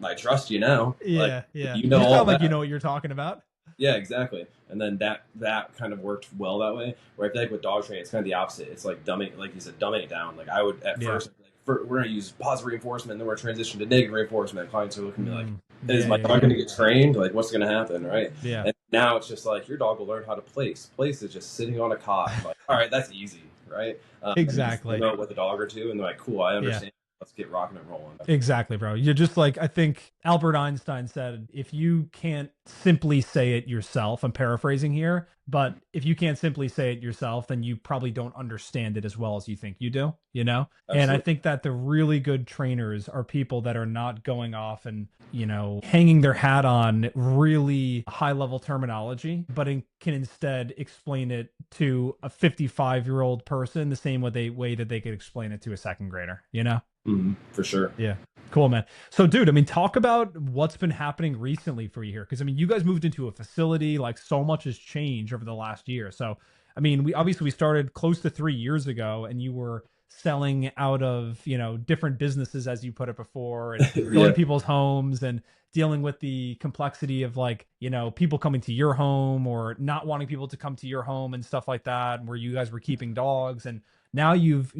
S2: I trust you now.
S1: Yeah,
S2: Like,
S1: yeah.
S2: you know all
S1: sound like
S2: that.
S1: you know what you're talking about.
S2: Yeah, exactly. And then that kind of worked well that way. Where I feel like with dog training, it's kind of the opposite. It's like dumbing, like you said, dumbing it down. Like, I would at
S1: Yeah.
S2: first, like, we're gonna use positive reinforcement, and then we're gonna transition to negative reinforcement. Clients are looking at me like, is my dog gonna get trained? Like, what's gonna happen, right?
S1: Yeah.
S2: And now it's just like your dog will learn how to place. Place is just sitting on a cot. Like, all right, that's easy, right? And you just
S1: Exactly.
S2: know it with a dog or two, and they're like, cool, I understand. Let's get rocking and rolling.
S1: Exactly, bro. You're just like, I think Albert Einstein said, if you can't simply say it yourself, I'm paraphrasing here, but if you can't simply say it yourself, then you probably don't understand it as well as you think you do, And I
S2: Absolutely.
S1: think that the really good trainers are people that are not going off and, hanging their hat on really high level terminology, but can instead explain it to a 55-year-old person the same way that they could explain it to a second grader.
S2: For sure.
S1: Yeah. Cool, man. So, dude, I mean, talk about what's been happening recently for you here. Because, I mean, you guys moved into a facility, like, so much has changed over the last year. So, I mean, we started close to 3 years ago, and you were selling out of, different businesses, as you put it before, and going
S2: Yeah.
S1: to people's homes and dealing with the complexity of, like, people coming to your home or not wanting people to come to your home and stuff like that, where you guys were keeping dogs. And now you've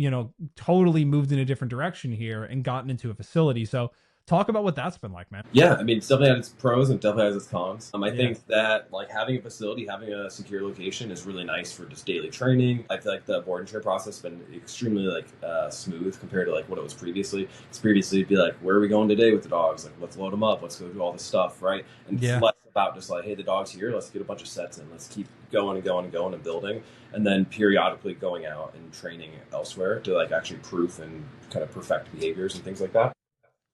S1: totally moved in a different direction here and gotten into a facility. So Talk about what that's been like, man.
S2: Yeah, I mean, it's definitely has its pros and definitely has its cons. I
S1: Yeah.
S2: think that like having a facility, having a secure location is really nice for just daily training. I feel like the board and train process has been extremely like smooth compared to like what it was previously. Because previously, it'd be like, where are we going today with the dogs? Like, let's load them up. Let's go do all this stuff, right? And it's
S1: Yeah.
S2: less about just like, hey, the dog's here. Let's get a bunch of sets in. Let's keep going and going and going and building, and then periodically going out and training elsewhere to like actually proof and kind of perfect behaviors and things like that.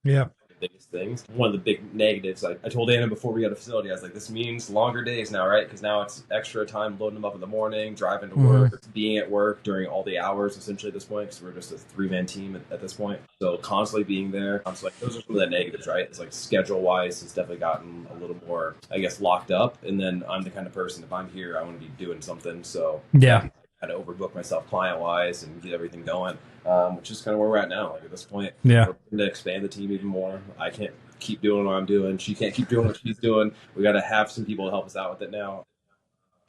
S1: Yeah.
S2: Biggest things. One of the big negatives, I told Anna before we got a facility, I was like, this means longer days now, right? Because now it's extra time loading them up in the morning, driving to work, being at work during all the hours, essentially, at this point, because we're just a 3-man team at this point. So constantly being there. So like, those are some of the negatives, right? It's like schedule-wise, it's definitely gotten a little more, I guess, locked up. And then I'm the kind of person, if I'm here, I want to be doing something. So
S1: Yeah.
S2: I had to overbook myself client-wise and get everything going, which is kind of where we're at now. Like at this point,
S1: Yeah.
S2: we're looking to expand the team even more. I can't keep doing what I'm doing. She can't keep doing what she's doing. We got to have some people to help us out with it now.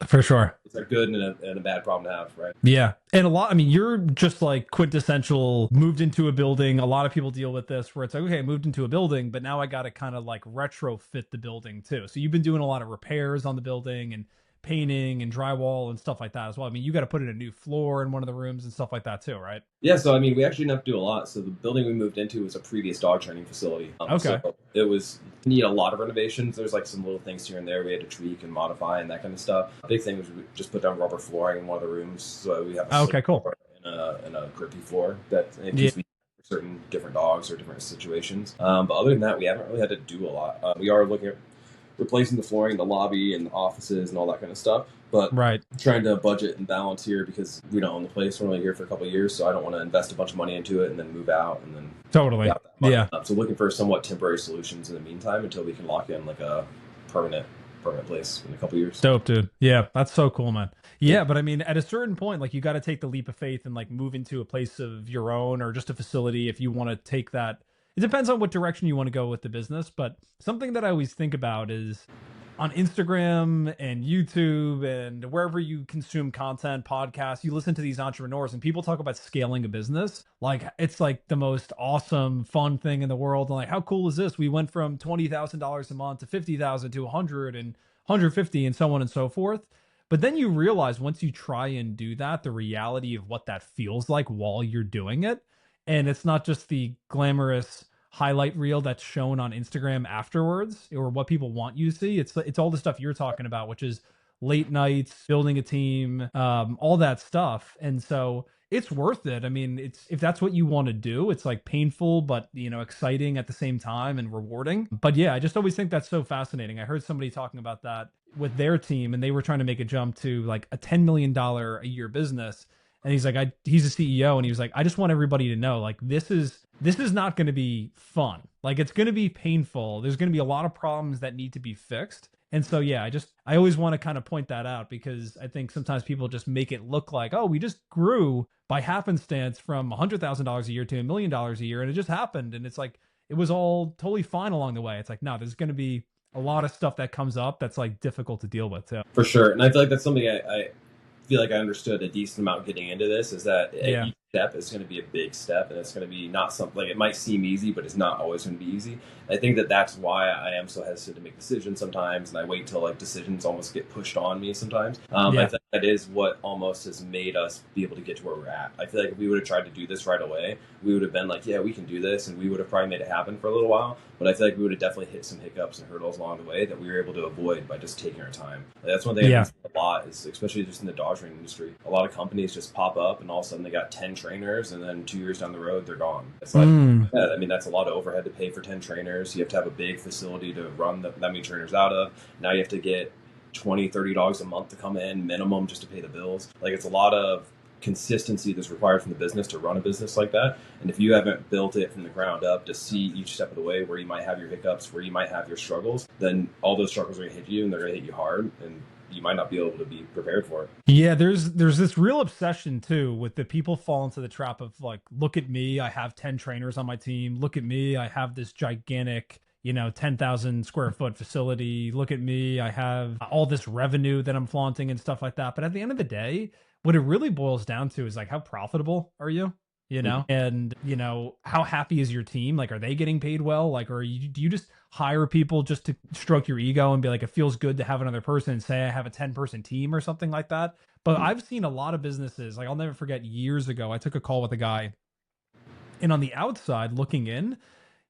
S1: For sure.
S2: It's a good and a bad problem to have, right?
S1: Yeah. And a lot, I mean, you're just like quintessential moved into a building. A lot of people deal with this where it's like, okay, I moved into a building, but now I got to kind of like retrofit the building too. So you've been doing a lot of repairs on the building and painting and drywall and stuff like that as well. I mean, you got to put in a new floor in one of the rooms and stuff like that too, right?
S2: Yeah, so I mean, we actually didn't have to do a lot. So the building we moved into was a previous dog training facility.
S1: Okay.
S2: So it was need a lot of renovations. There's like some little things here and there we had to tweak and modify and that kind of stuff. Big thing was we just put down rubber flooring in one of the rooms, so we have a
S1: Okay, cool.
S2: floor and a grippy floor that in
S1: Yeah.
S2: case we for certain different dogs or different situations. But other than that, we haven't really had to do a lot. We are looking at replacing the flooring in the lobby and the offices and all that kind of stuff. But
S1: Right.
S2: trying to budget and balance here because we don't own the place. We're only here for a couple of years, so I don't want to invest a bunch of money into it and then move out and then
S1: Totally.
S2: out that money.
S1: Yeah.
S2: So looking for somewhat temporary solutions in the meantime until we can lock in like a permanent place in a couple of years.
S1: Dope, dude. Yeah, that's so cool, man. Yeah, but I mean, at a certain point, like you got to take the leap of faith and like move into a place of your own or just a facility if you want to take that. It depends on what direction you want to go with the business, but something that I always think about is on Instagram and YouTube and wherever you consume content, podcasts, you listen to these entrepreneurs and people talk about scaling a business. Like it's like the most awesome, fun thing in the world. And like, how cool is this? We went from $20,000 a month to 50,000 to 100 and 150 and so on and so forth. But then you realize once you try and do that, the reality of what that feels like while you're doing it. And it's not just the glamorous highlight reel that's shown on Instagram afterwards or what people want you to see. It's all the stuff you're talking about, which is late nights, building a team, all that stuff. And so it's worth it. I mean, it's if that's what you want to do, it's like painful, but exciting at the same time and rewarding. But yeah, I just always think that's so fascinating. I heard somebody talking about that with their team, and they were trying to make a jump to like a $10 million a year business. And he's like, he's a CEO, and he was like, I just want everybody to know, like, this is not going to be fun. Like, it's going to be painful. There's going to be a lot of problems that need to be fixed. And so, yeah, I always want to kind of point that out because I think sometimes people just make it look like, oh, we just grew by happenstance from $100,000 a year to $1 million a year, and it just happened. And it's like, it was all totally fine along the way. It's like, no, there's going to be a lot of stuff that comes up that's like difficult to deal with too.
S2: For sure. And I feel like that's something I feel like I understood a decent amount getting into this is that each step is going to be a big step, and it's going to be not something like it might seem easy, but it's not always going to be easy. I think that's why I am so hesitant to make decisions sometimes, and I wait till like decisions almost get pushed on me sometimes. I think that is what almost has made us be able to get to where we're at. I feel like if we would have tried to do this right away, we would have been like, yeah, we can do this, and we would have probably made it happen for a little while. But I feel like we would have definitely hit some hiccups and hurdles along the way that we were able to avoid by just taking our time. Like, that's one thing I see a lot, is especially just in the dog training industry. A lot of companies just pop up, and all of a sudden they got 10 trainers, and then 2 years down the road, they're gone. It's like, yeah, I mean, that's a lot of overhead to pay for 10 trainers. You have to have a big facility to run that many trainers out of. Now you have to get 20, 30 dogs a month to come in minimum just to pay the bills. Like, it's a lot of consistency that's required from the business to run a business like that. And if you haven't built it from the ground up to see each step of the way where you might have your hiccups, where you might have your struggles, then all those struggles are going to hit you, and they're going to hit you hard, and you might not be able to be prepared for it.
S1: Yeah, there's this real obsession too with the people fall into the trap of like, look at me, I have 10 trainers on my team. Look at me, I have this gigantic 10,000 square foot facility. Look at me, I have all this revenue that I'm flaunting and stuff like that. But at the end of the day, what it really boils down to is like, how profitable are you? you
S2: Mhm.
S1: know? And, how happy is your team? Like, are they getting paid well? Like, or do you just hire people just to stroke your ego and be like, it feels good to have another person and say I have a 10-person team or something like that? But
S2: Mhm.
S1: I've seen a lot of businesses, like I'll never forget years ago, I took a call with a guy, and on the outside looking in,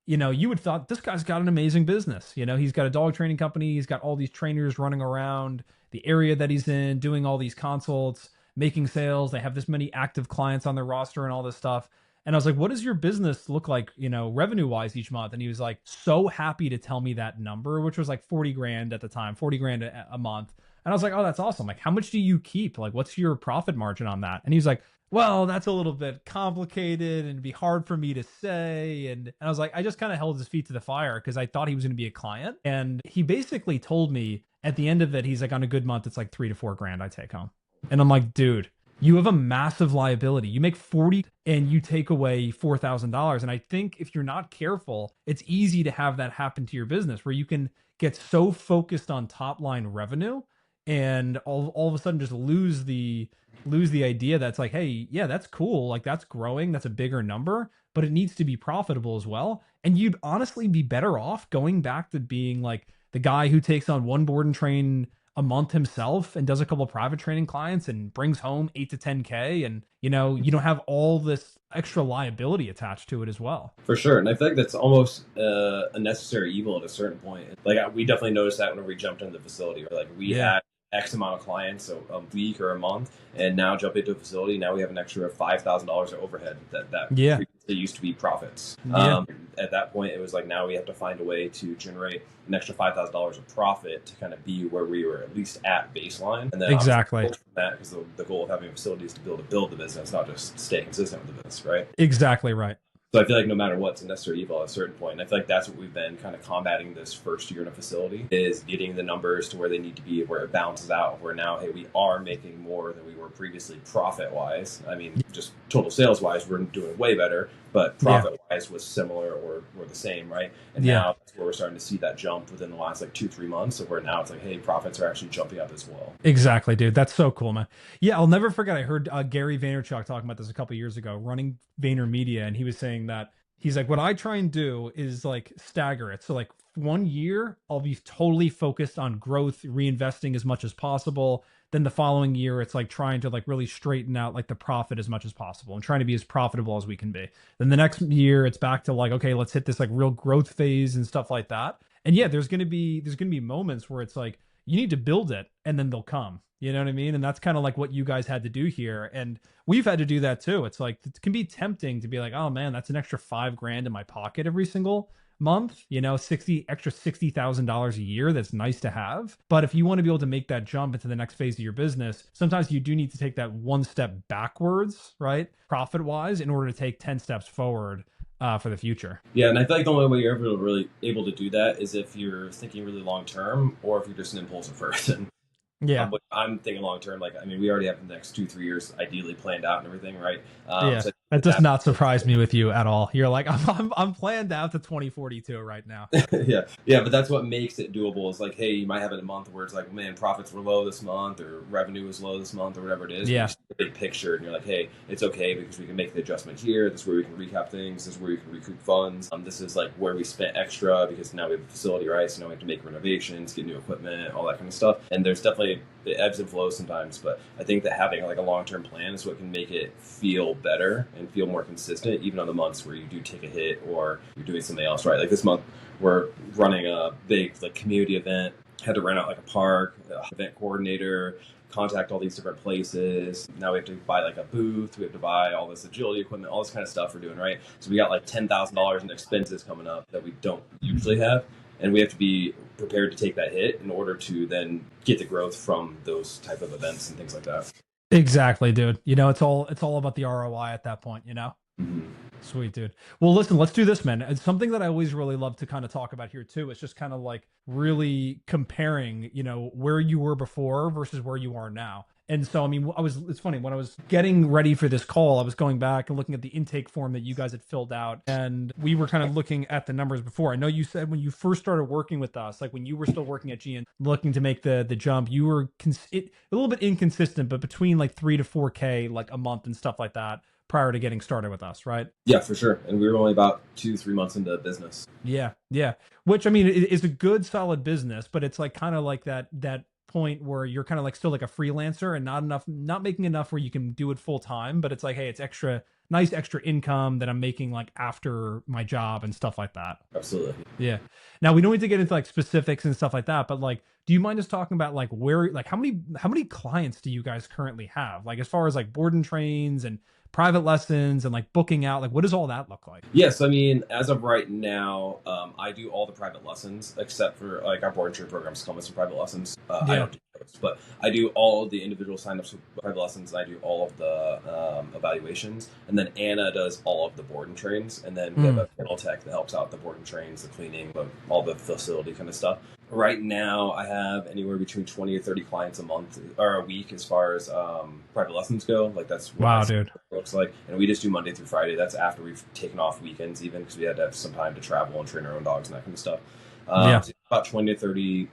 S1: you would thought this guy's got an amazing business. He's got a dog training company. He's got all these trainers running around the area that he's in, doing all these consults, making sales. They have this many active clients on their roster and all this stuff. And I was like, what does your business look like, revenue wise each month? And he was like, so happy to tell me that number, which was like 40 grand at the time, 40 grand a month. And I was like, oh, that's awesome. Like, how much do you keep? Like, what's your profit margin on that? And he was like, well, that's a little bit complicated and it'd be hard for me to say. And I was like, I just kind of held his feet to the fire because I thought he was going to be a client. And he basically told me at the end of it, he's like, on a good month, it's like 3 to 4 grand I take home. And I'm like, dude, you have a massive liability. You make 40 and you take away $4,000. And I think if you're not careful, it's easy to have that happen to your business where you can get so focused on top line revenue and all of a sudden just lose the idea that's like, hey, yeah, that's cool. Like that's growing. That's a bigger number, but it needs to be profitable as well. And you'd honestly be better off going back to being like the guy who takes on one board and train a month himself and does a couple of private training clients and brings home 8 to 10K. And, you don't have all this extra liability attached to it as well.
S2: For sure, and I feel like that's almost a necessary evil at a certain point. Like we definitely noticed that when we jumped into the facility. Like we
S1: Yeah.
S2: had X amount of clients a week or a month, and now jump into a facility. Now we have an extra $5,000 of overhead that
S1: Yeah.
S2: previously used to be profits.
S1: Yeah.
S2: At that point, it was like now we have to find a way to generate an extra $5,000 of profit to kind of be where we were at least at baseline, and then
S1: Exactly.
S2: from that, because the goal of having a facility is to be able to build the business, not just stay consistent with the business, right?
S1: Exactly right.
S2: So I feel like no matter what, it's a necessary evil at a certain point. And I feel like that's what we've been kind of combating this first year in a facility is getting the numbers to where they need to be, where it balances out, where now, hey, we are making more than we were previously profit wise. I mean, just total sales wise, we're doing way better, but profit wise was similar or the same, right? And
S1: Yeah.
S2: now that's where we're starting to see that jump within the last like 2-3 months of where now it's like, hey, profits are actually jumping up as well.
S1: Exactly, dude. That's so cool, man. Yeah, I'll never forget. I heard Gary Vaynerchuk talking about this a couple years ago, running VaynerMedia, and he was saying that he's like, what I try and do is like stagger it. So like 1 year, I'll be totally focused on growth, reinvesting as much as possible. Then the following year, it's like trying to like really straighten out like the profit as much as possible and trying to be as profitable as we can be. Then the next year, it's back to like, okay, let's hit this like real growth phase and stuff like that. And yeah, there's gonna be moments where it's like you need to build it and then they'll come. You know what I mean? And that's kind of like what you guys had to do here. And we've had to do that too. It's like it can be tempting to be like, oh man, that's an extra 5 grand in my pocket every single month, 60,000 a year. That's nice to have. But if you want to be able to make that jump into the next phase of your business, sometimes you do need to take that one step backwards, right? Profit wise, in order to take 10 steps forward for the future.
S2: Yeah, and I feel like the only way you're ever really able to do that is if you're thinking really long term, or if you're just an impulsive person.
S1: Yeah.
S2: But I'm thinking long term. Like, I mean, we already have the next 2-3 years ideally planned out and everything, right?
S1: Yeah.
S2: So
S1: That does not surprise me with you at all. You're like, I'm planned out to 2042 right now.
S2: yeah, but that's what makes it doable. Is like, hey, you might have it a month where it's like, man, profits were low this month, or revenue was low this month, or whatever it is.
S1: Yeah.
S2: You see the big picture, and you're like, hey, it's okay because we can make the adjustment here. This is where we can recap things. This is where we can recoup funds. This is like where we spent extra because now we have a facility, right? So now we have to make renovations, get new equipment, all that kind of stuff. And there's definitely it ebbs and flows sometimes, but I think that having like a long-term plan is what can make it feel better and feel more consistent, even on the months where you do take a hit or you're doing something else, right? Like this month, we're running a big like community event, had to rent out like a park, event coordinator, contact all these different places. Now we have to buy like a booth, we have to buy all this agility equipment, all this kind of stuff we're doing, right? So we got like $10,000 in expenses coming up that we don't usually have. And we have to be prepared to take that hit in order to then get the growth from those type of events and things like that.
S1: Exactly, dude. It's all about the ROI at that point,
S2: Mm-hmm.
S1: Sweet, dude. Well, listen, let's do this, man. It's something that I always really love to kind of talk about here too. It's just kind of like really comparing, where you were before versus where you are now. And so, I mean, it's funny, when I was getting ready for this call, I was going back and looking at the intake form that you guys had filled out, and we were kind of looking at the numbers before. I know you said when you first started working with us, like when you were still working at GN, looking to make the jump, you were a little bit inconsistent, but between like 3 to 4K like a month and stuff like that. prior to getting started with us, right?
S2: Yeah, for sure. And we were only about 2, 3 months into business.
S1: Yeah, yeah. Which I mean is a good solid business, but it's like kind of like that point where you're kind of like still like a freelancer and not making enough where you can do it full time, but it's like, hey, it's nice extra income that I'm making like after my job and stuff like that.
S2: Absolutely.
S1: Yeah. Now we don't need to get into like specifics and stuff like that, but like, do you mind just talking about like where, like how many clients do you guys currently have? Like as far as like board and trains and private lessons and like booking out, like what does all that look like?
S2: Yes, I mean, as of right now, I do all the private lessons except for like our board and train programs come with some private lessons. I
S1: Yeah.
S2: don't do those, but I do all of the individual signups for private lessons. And I do all of the evaluations, and then Anna does all of the board and trains, and then we have
S1: Mm.
S2: a kennel tech that helps out the board and trains, the cleaning, all the facility kind of stuff. Right now, I have anywhere between 20 to 30 clients a month or a week as far as private lessons go. Like that's what
S1: Wow, dude.
S2: looks like. And we just do Monday through Friday. That's after we've taken off weekends, even because we had to have some time to travel and train our own dogs and that kind of stuff.
S1: Yeah.
S2: So about 20 to 30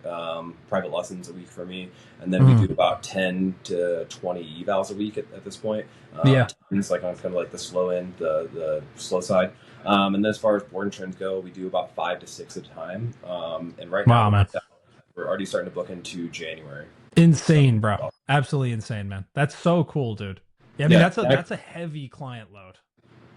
S2: private lessons a week for me. And then we
S1: Mm.
S2: do about 10 to 20 evals a week at this point.
S1: Yeah.
S2: It's like on kind of like the slow end, the slow side. And then as far as board and trains go, we do about 5 to 6 at a time. And right
S1: Wow,
S2: now,
S1: man.
S2: we're already starting to book into January.
S1: Insane, bro. Absolutely insane, man. That's so cool, dude. Yeah, I mean
S2: Yeah,
S1: that's a heavy client load.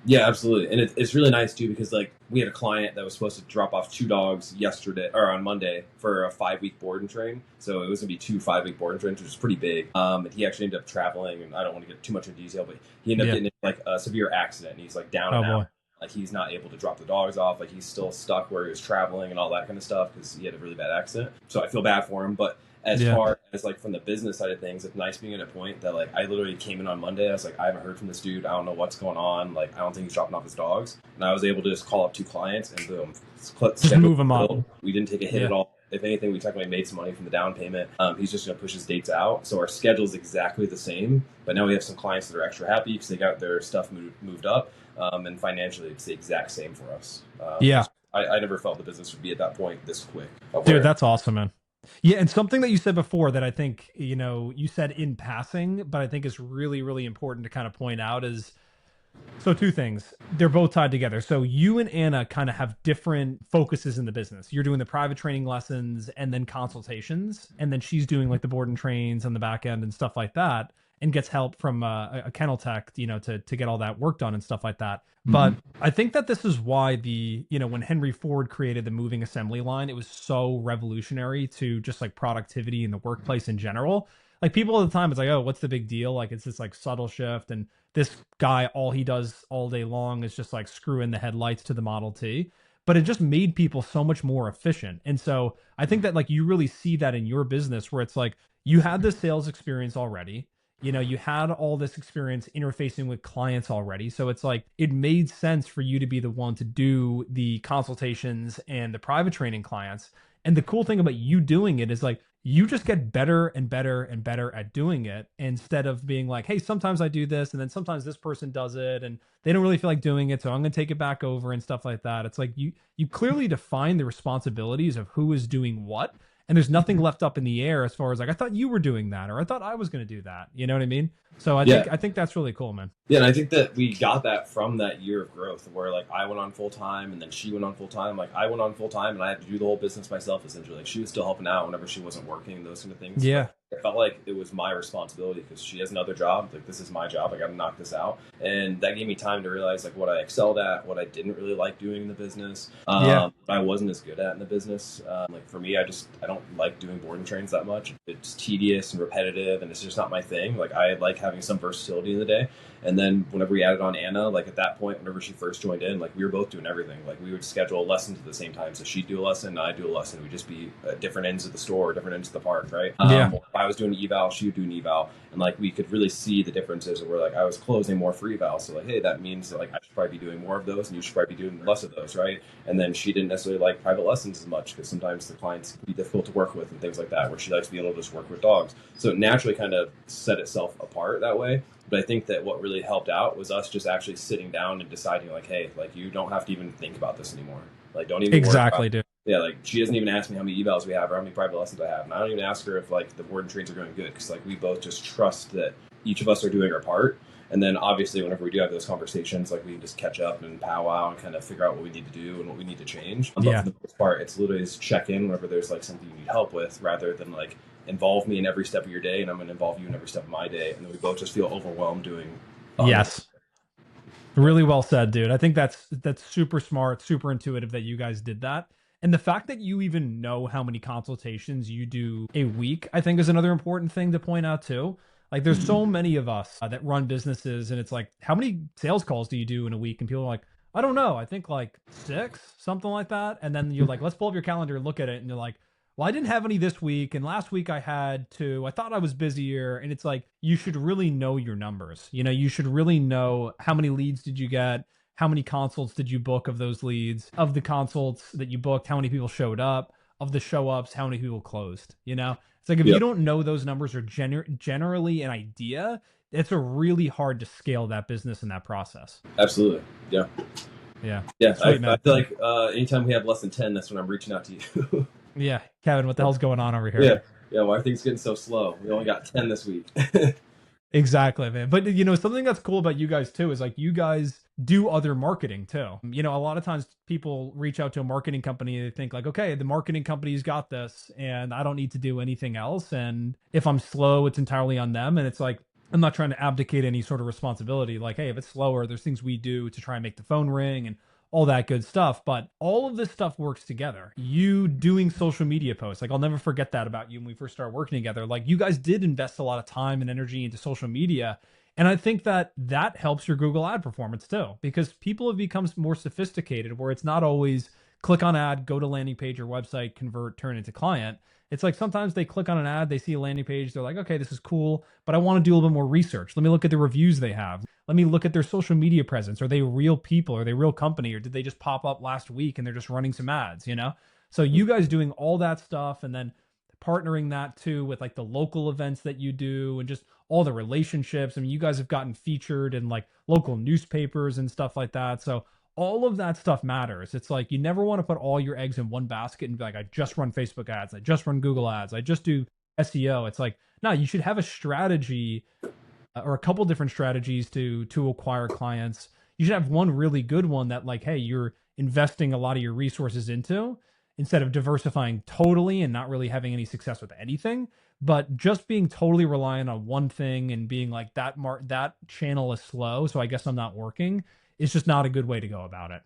S2: Yeah, absolutely, and it's really nice too because like we had a client that was supposed to drop off 2 dogs yesterday or on Monday for a 5 week board and train. So it was gonna be 2 5 week board and trains, which is pretty big. And he actually ended up traveling, and I don't want to get too much in detail, but he ended up getting in like a severe accident, and he's like down
S1: Oh
S2: and out.
S1: boy.
S2: Like he's not able to drop the dogs off. Like he's still stuck where he was traveling and all that kind of stuff because he had a really bad accident. So I feel bad for him, but as
S1: Yeah.
S2: far as like from the business side of things, it's nice being at a point that like I literally came in on Monday. I was like, I haven't heard from this dude. I don't know what's going on. Like I don't think he's dropping off his dogs. And I was able to just call up 2 clients and boom,
S1: Just move them up.
S2: We didn't take a hit
S1: Yeah.
S2: at all. If anything, we technically made some money from the down payment. He's just going to push his dates out. So our schedule is exactly the same. But now we have some clients that are extra happy because they got their stuff moved up. And financially, it's the exact same for us.
S1: Yeah.
S2: I never felt the business would be at that point this quick.
S1: Dude, that's awesome, man. Yeah, and something that you said before that I think, you said in passing, but I think is really, really important to kind of point out is so two things. They're both tied together. So you and Anna kind of have different focuses in the business. You're doing the private training lessons and then consultations, and then she's doing like the board and trains on the back end and stuff like that, and gets help from a kennel tech, to get all that work done and stuff like that. But I think that this is why when Henry Ford created the moving assembly line, it was so revolutionary to just like productivity in the workplace in general. Like people at the time, it's like, oh, what's the big deal? Like it's this like subtle shift, and this guy, all he does all day long is just like screw in the headlights to the Model T. But it just made people so much more efficient. And so I think that like you really see that in your business where it's like you had this sales experience already. You had all this experience interfacing with clients already. So it's like it made sense for you to be the one to do the consultations and the private training clients. And the cool thing about you doing it is like you just get better and better and better at doing it instead of being like, hey, sometimes I do this and then sometimes this person does it and they don't really feel like doing it. So I'm going to take it back over and stuff like that. It's like you clearly define the responsibilities of who is doing what. And there's nothing left up in the air as far as like I thought you were doing that or I thought I was going to do that. You know what I mean? So I think that's really cool, man.
S2: Yeah, and I think that we got that from that year of growth where like I went on full time and then she went on full time. Like I went on full time and I had to do the whole business myself essentially. Like she was still helping out whenever she wasn't working, those kind of things.
S1: Yeah.
S2: It felt like it was my responsibility because she has another job. Like this is my job. I got to knock this out, and that gave me time to realize like what I excelled at, what I didn't really like doing in the business. What I wasn't as good at in the business. Like for me, I don't like doing board and trains that much. It's tedious and repetitive, and it's just not my thing. Like I like having some versatility in the day. And then whenever we added on Anna, like at that point, whenever she first joined in, like we were both doing everything. Like we would schedule lessons at the same time. So she'd do a lesson, I'd do a lesson. We'd just be at different ends of the store, different ends of the park, right? If I was doing an eval, she would do an eval. And like we could really see the differences where like I was closing more for evals. So like, hey, that means that like I should probably be doing more of those and you should probably be doing less of those, right? And then she didn't necessarily like private lessons as much because sometimes the clients can be difficult to work with and things like that, where she likes to be able to just work with dogs. So it naturally kind of set itself apart that way. But I think that what really helped out was us just actually sitting down and deciding like, hey, like you don't have to even think about this anymore. Like don't even
S1: exactly, dude.
S2: Yeah, like she doesn't even ask me how many evals we have or how many private lessons I have, and I don't even ask her if like the board and trains are going good because like we both just trust that each of us are doing our part, And then obviously, whenever we do have those conversations, like we can just catch up and powwow and kind of figure out what we need to do and what we need to change. But
S1: Yeah.
S2: for the most part, it's literally just check in whenever there's like something you need help with, rather than like involve me in every step of your day and I'm going to involve you in every step of my day. And then we both just feel overwhelmed doing.
S1: Yes. Really well said, dude. I think that's super smart, super intuitive that you guys did that. And the fact that you even know how many consultations you do a week, I think is another important thing to point out too. Like there's so many of us that run businesses and it's like, how many sales calls do you do in a week? And people are like, I don't know. I think like 6, something like that. And then you're like, let's pull up your calendar and look at it. And you're like, well, I didn't have any this week, and last week I had 2. I thought I was busier, and it's like you should really know your numbers. You know, you should really know how many leads did you get, how many consults did you book of those leads, of the consults that you booked, how many people showed up, of the show ups, how many people closed. You know, it's like if you don't know those numbers or generally an idea, it's a really hard to scale that business in that process.
S2: Absolutely, yeah.
S1: Yeah.
S2: I feel like anytime we have less than 10, that's when I'm reaching out to you.
S1: Yeah, Kevin, what the hell's going on over here?
S2: Yeah. Why are things getting so slow? We only got 10 this week.
S1: Exactly, man. But you know, something that's cool about you guys too is like you guys do other marketing too. You know, a lot of times people reach out to a marketing company and they think like, okay, the marketing company's got this and I don't need to do anything else. And if I'm slow, it's entirely on them. And it's like, I'm not trying to abdicate any sort of responsibility. Like, hey, if it's slower, there's things we do to try and make the phone ring and all that good stuff. But all of this stuff works together. You doing social media posts, like I'll never forget that about you when we first started working together. Like you guys did invest a lot of time and energy into social media. And I think that that helps your Google ad performance too, because people have become more sophisticated where it's not always click on ad, go to landing page or website, convert, turn into client. It's like sometimes they click on an ad, they see a landing page, they're like, okay, this is cool, but I want to do a little bit more research. Let me look at the reviews they have. Let me look at their social media presence. Are they real people? Are they a real company? Or did they just pop up last week and they're just running some ads, you know? So you guys doing all that stuff and then partnering that too with like the local events that you do and just all the relationships. I mean, you guys have gotten featured in like local newspapers and stuff like that. So all of that stuff matters. It's like you never want to put all your eggs in one basket and be like, I just run Facebook ads, I just run Google ads, I just do SEO. It's like, no, you should have a strategy or a couple different strategies to acquire clients. You should have one really good one that like, hey, you're investing a lot of your resources into instead of diversifying totally and not really having any success with anything. But just being totally reliant on one thing and being like that channel is slow, so I guess I'm not working. It's just not a good way to go about it.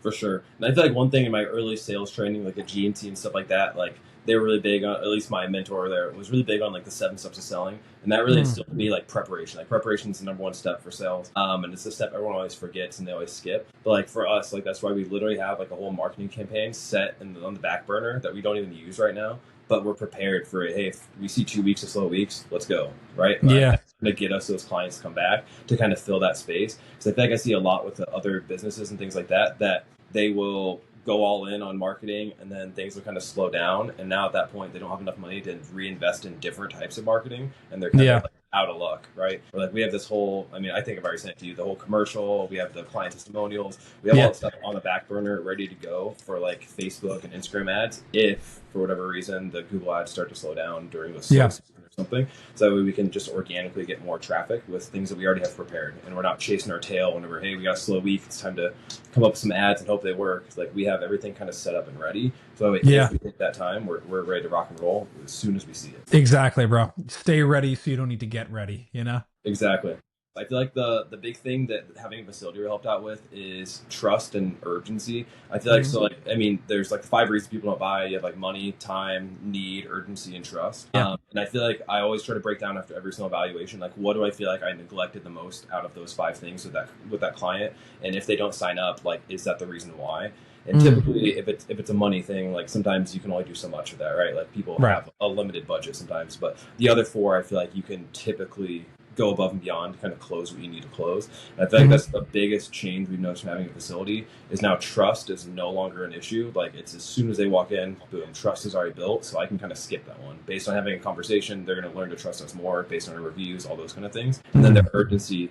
S2: For sure. And I feel like one thing in my early sales training, like at GNC and stuff like that, like they were really big on, at least my mentor there was really big on like the 7 steps of selling. And that really instilled in me like preparation. Like preparation is the number one step for sales. And it's a step everyone always forgets and they always skip. But like for us, like that's why we literally have like a whole marketing campaign set on the back burner that we don't even use right now. But we're prepared for it. Hey, if we see 2 weeks of slow weeks, let's go, right?
S1: Yeah.
S2: To get us those clients to come back to kind of fill that space. Because I feel like I see a lot with the other businesses and things like that, that they will go all in on marketing and then things will kind of slow down. And now at that point, they don't have enough money to reinvest in different types of marketing. And they're kind of like out of luck, right? Or like we have this whole, I mean, I think I've already sent it to you, the whole commercial, we have the client testimonials, we have all that stuff on the back burner ready to go for like Facebook and Instagram ads if for whatever reason the Google ads start to slow down during the slow season or something. So that way we can just organically get more traffic with things that we already have prepared and we're not chasing our tail whenever, hey, we got a slow week, it's time to come up with some ads and hope they work. It's like we have everything kind of set up and ready. So if we hit that time, we're ready to rock and roll as soon as we see it.
S1: Exactly, bro. Stay ready so you don't need to get ready, you know?
S2: Exactly. I feel like the big thing that having a facility really helped out with is trust and urgency. I feel like, so like, I mean, there's like 5 reasons people don't buy. You have like money, time, need, urgency, and trust. And I feel like I always try to break down after every single evaluation, like what do I feel like I neglected the most out of those 5 things with that client? And if they don't sign up, like, is that the reason why? And typically, if it's a money thing, like sometimes you can only do so much of that, right? Like people have a limited budget sometimes, but the other 4, I feel like you can typically go above and beyond to kind of close what you need to close. And I feel like that's the biggest change we've noticed from having a facility is now trust is no longer an issue. Like it's as soon as they walk in, boom, trust is already built. So I can kind of skip that one. Based on having a conversation, they're going to learn to trust us more based on our reviews, all those kind of things. And then the urgency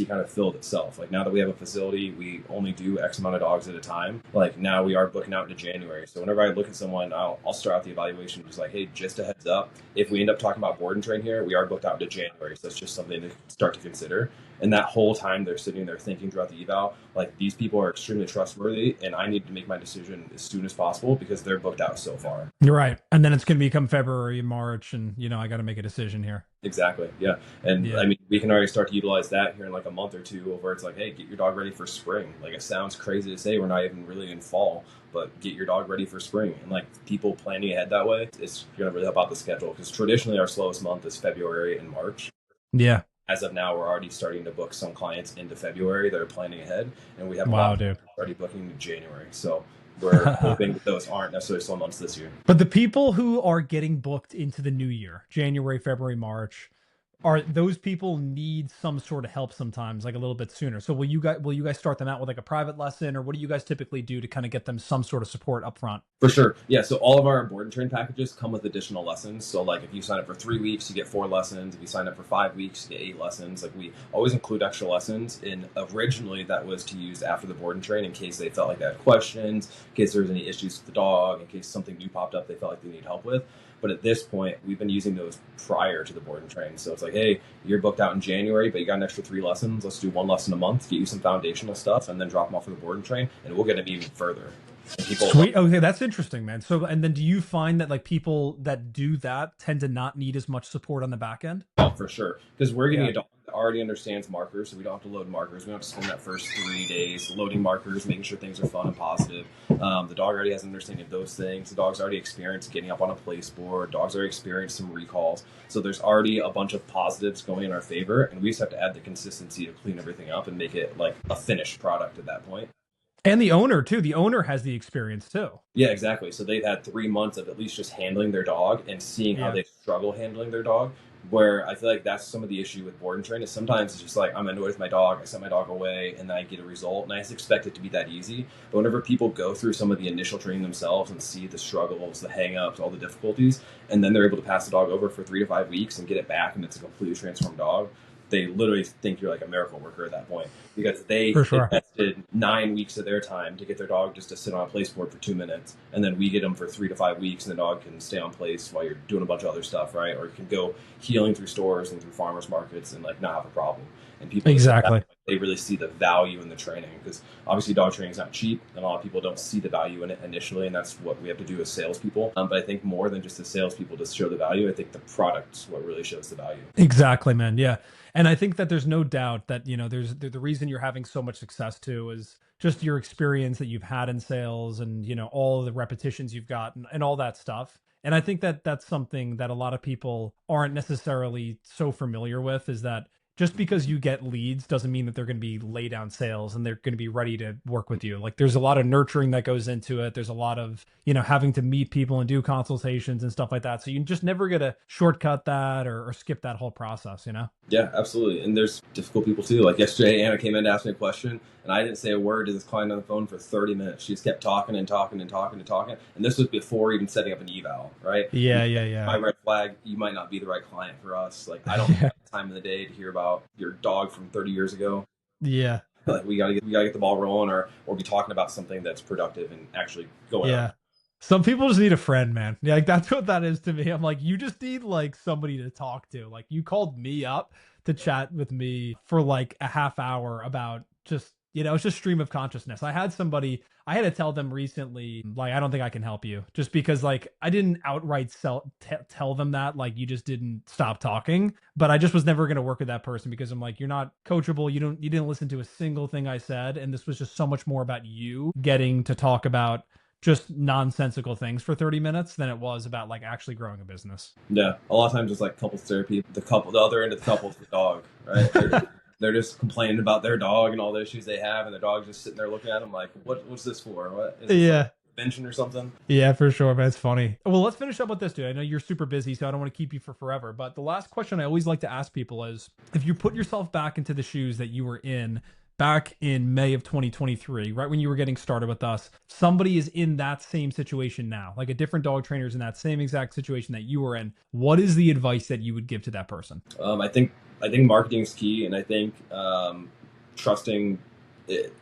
S2: kind of filled itself. Like now that we have a facility, we only do X amount of dogs at a time. Like now we are booking out into January. So whenever I look at someone, I'll start out the evaluation just like, hey, just a heads up. If we end up talking about board and train here, we are booked out into January. So it's just just something to start to consider. And that whole time they're sitting there thinking throughout the eval, like these people are extremely trustworthy and I need to make my decision as soon as possible because they're booked out so far.
S1: You're right. And then it's going to become February, March, and I got to make a decision here.
S2: Exactly. Yeah. And I mean, we can already start to utilize that here in like a month or two where it's like, hey, get your dog ready for spring. Like it sounds crazy to say we're not even really in fall, but get your dog ready for spring. And like people planning ahead that way, it's going to really help out the schedule because traditionally our slowest month is February and March.
S1: Yeah.
S2: As of now, we're already starting to book some clients into February that are planning ahead. And we have already booking in January. So we're hoping that those aren't necessarily slow months this year.
S1: But the people who are getting booked into the new year, January, February, March, are those people need some sort of help sometimes, like a little bit sooner. So will you guys start them out with like a private lesson, or what do you guys typically do to kind of get them some sort of support up front?
S2: For sure. Yeah. So all of our board and train packages come with additional lessons. So like if you sign up for 3 weeks, you get 4 lessons. If you sign up for 5 weeks, you get 8 lessons. Like we always include extra lessons. And originally that was to use after the board and train in case they felt like they had questions, in case there was any issues with the dog, in case something new popped up they felt like they need help with. But at this point, we've been using those prior to the board and train. So it's like, hey, you're booked out in January, but you got an extra 3 lessons. Let's do 1 lesson a month, get you some foundational stuff, and then drop them off for the board and train, and we'll get them even further.
S1: Sweet. Okay, that's interesting, man. So, and then do you find that like people that do that tend to not need as much support on the back end?
S2: Oh, for sure. Because we're getting a dog that already understands markers, so we don't have to load markers. We don't have to spend that first 3 days loading markers, making sure things are fun and positive. The dog already has an understanding of those things. The dog's already experienced getting up on a place board. Dog's already experienced some recalls. So there's already a bunch of positives going in our favor, and we just have to add the consistency to clean everything up and make it like a finished product at that point.
S1: And the owner too. The owner has the experience too.
S2: Yeah, exactly. So they've had 3 months of at least just handling their dog and seeing how they struggle handling their dog. Where I feel like that's some of the issue with board and train is sometimes it's just like I'm annoyed with my dog, I send my dog away, and then I get a result, and I just expect it to be that easy. But whenever people go through some of the initial training themselves and see the struggles, the hang-ups, all the difficulties, and then they're able to pass the dog over for 3 to 5 weeks and get it back, and it's a completely transformed dog, they literally think you're like a miracle worker at that point because they invested 9 weeks of their time to get their dog just to sit on a place board for 2 minutes, and then we get them for 3 to 5 weeks, and the dog can stay on place while you're doing a bunch of other stuff, right? Or you can go healing through stores and through farmers markets and like not have a problem. And people they really see the value in the training because obviously dog training is not cheap, and a lot of people don't see the value in it initially, and that's what we have to do as salespeople. But I think more than just as salespeople to show the value, I think the product's what really shows the value.
S1: Exactly, man. Yeah. And I think that there's no doubt that, there's the reason you're having so much success too is just your experience that you've had in sales and, all of the repetitions you've gotten and all that stuff. And I think that that's something that a lot of people aren't necessarily so familiar with is that just because you get leads doesn't mean that they're going to be lay down sales and they're going to be ready to work with you. Like there's a lot of nurturing that goes into it. There's a lot of, having to meet people and do consultations and stuff like that. So you just never get to shortcut that or skip that whole process,
S2: Yeah, absolutely. And there's difficult people too. Like yesterday, Anna came in to ask me a question and I didn't say a word to this client on the phone for 30 minutes. She just kept talking and talking and talking and talking. And this was before even setting up an eval, right?
S1: Yeah.
S2: My red flag, you might not be the right client for us. Like I don't have time in the day to hear about your dog from 30 years ago.
S1: Yeah.
S2: Like we gotta get the ball rolling or be talking about something that's productive and actually going on.
S1: Some people just need a friend, man. Yeah, like that's what that is to me. I'm like, you just need like somebody to talk to. Like you called me up to chat with me for like a half hour about just, it's just stream of consciousness. I had to tell them recently, like, I don't think I can help you just because like I didn't outright tell them that, like, you just didn't stop talking, but I just was never going to work with that person because I'm like, you're not coachable. You didn't listen to a single thing I said. And this was just so much more about you getting to talk about just nonsensical things for 30 minutes than it was about like actually growing a business.
S2: Yeah. A lot of times it's like couples therapy, the other end of the couple is the dog, right? They're just complaining about their dog and all the issues they have, and the dog's just sitting there looking at them like, what's this for? What is this like prevention or something?
S1: Yeah, for sure, man. It's funny. Well, let's finish up with this, dude. I know you're super busy, so I don't want to keep you for forever. But the last question I always like to ask people is, if you put yourself back into the shoes that you were in back in May of 2023, right when you were getting started with us, somebody is in that same situation now, like a different dog trainer is in that same exact situation that you were in. What is the advice that you would give to that person?
S2: I think marketing is key, and I think trusting it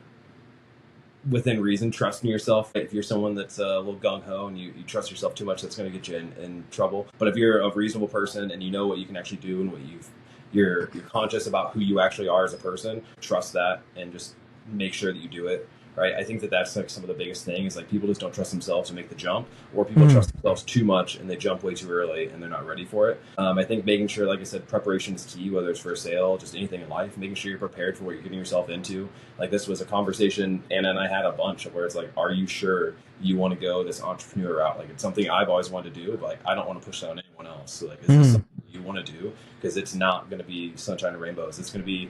S2: within reason, trusting yourself. If you're someone that's a little gung-ho and you trust yourself too much, that's going to get you in trouble. But if you're a reasonable person and you know what you can actually do and what you've you're conscious about who you actually are as a person, trust that, and just make sure that you do it. Right. I think that that's like some of the biggest things. Like people just don't trust themselves to make the jump, or people
S1: Mm.
S2: trust themselves too much and they jump way too early and they're not ready for it. I think making sure, like I said, preparation is key, whether it's for a sale, just anything in life, making sure you're prepared for what you're getting yourself into. Like this was a conversation Anna and I had a bunch of where it's like, are you sure you want to go this entrepreneur route? Like it's something I've always wanted to do, but like I don't want to push that on anyone else. So like, is this
S1: Mm.
S2: something you want to do? Because it's not going to be sunshine and rainbows. It's going to be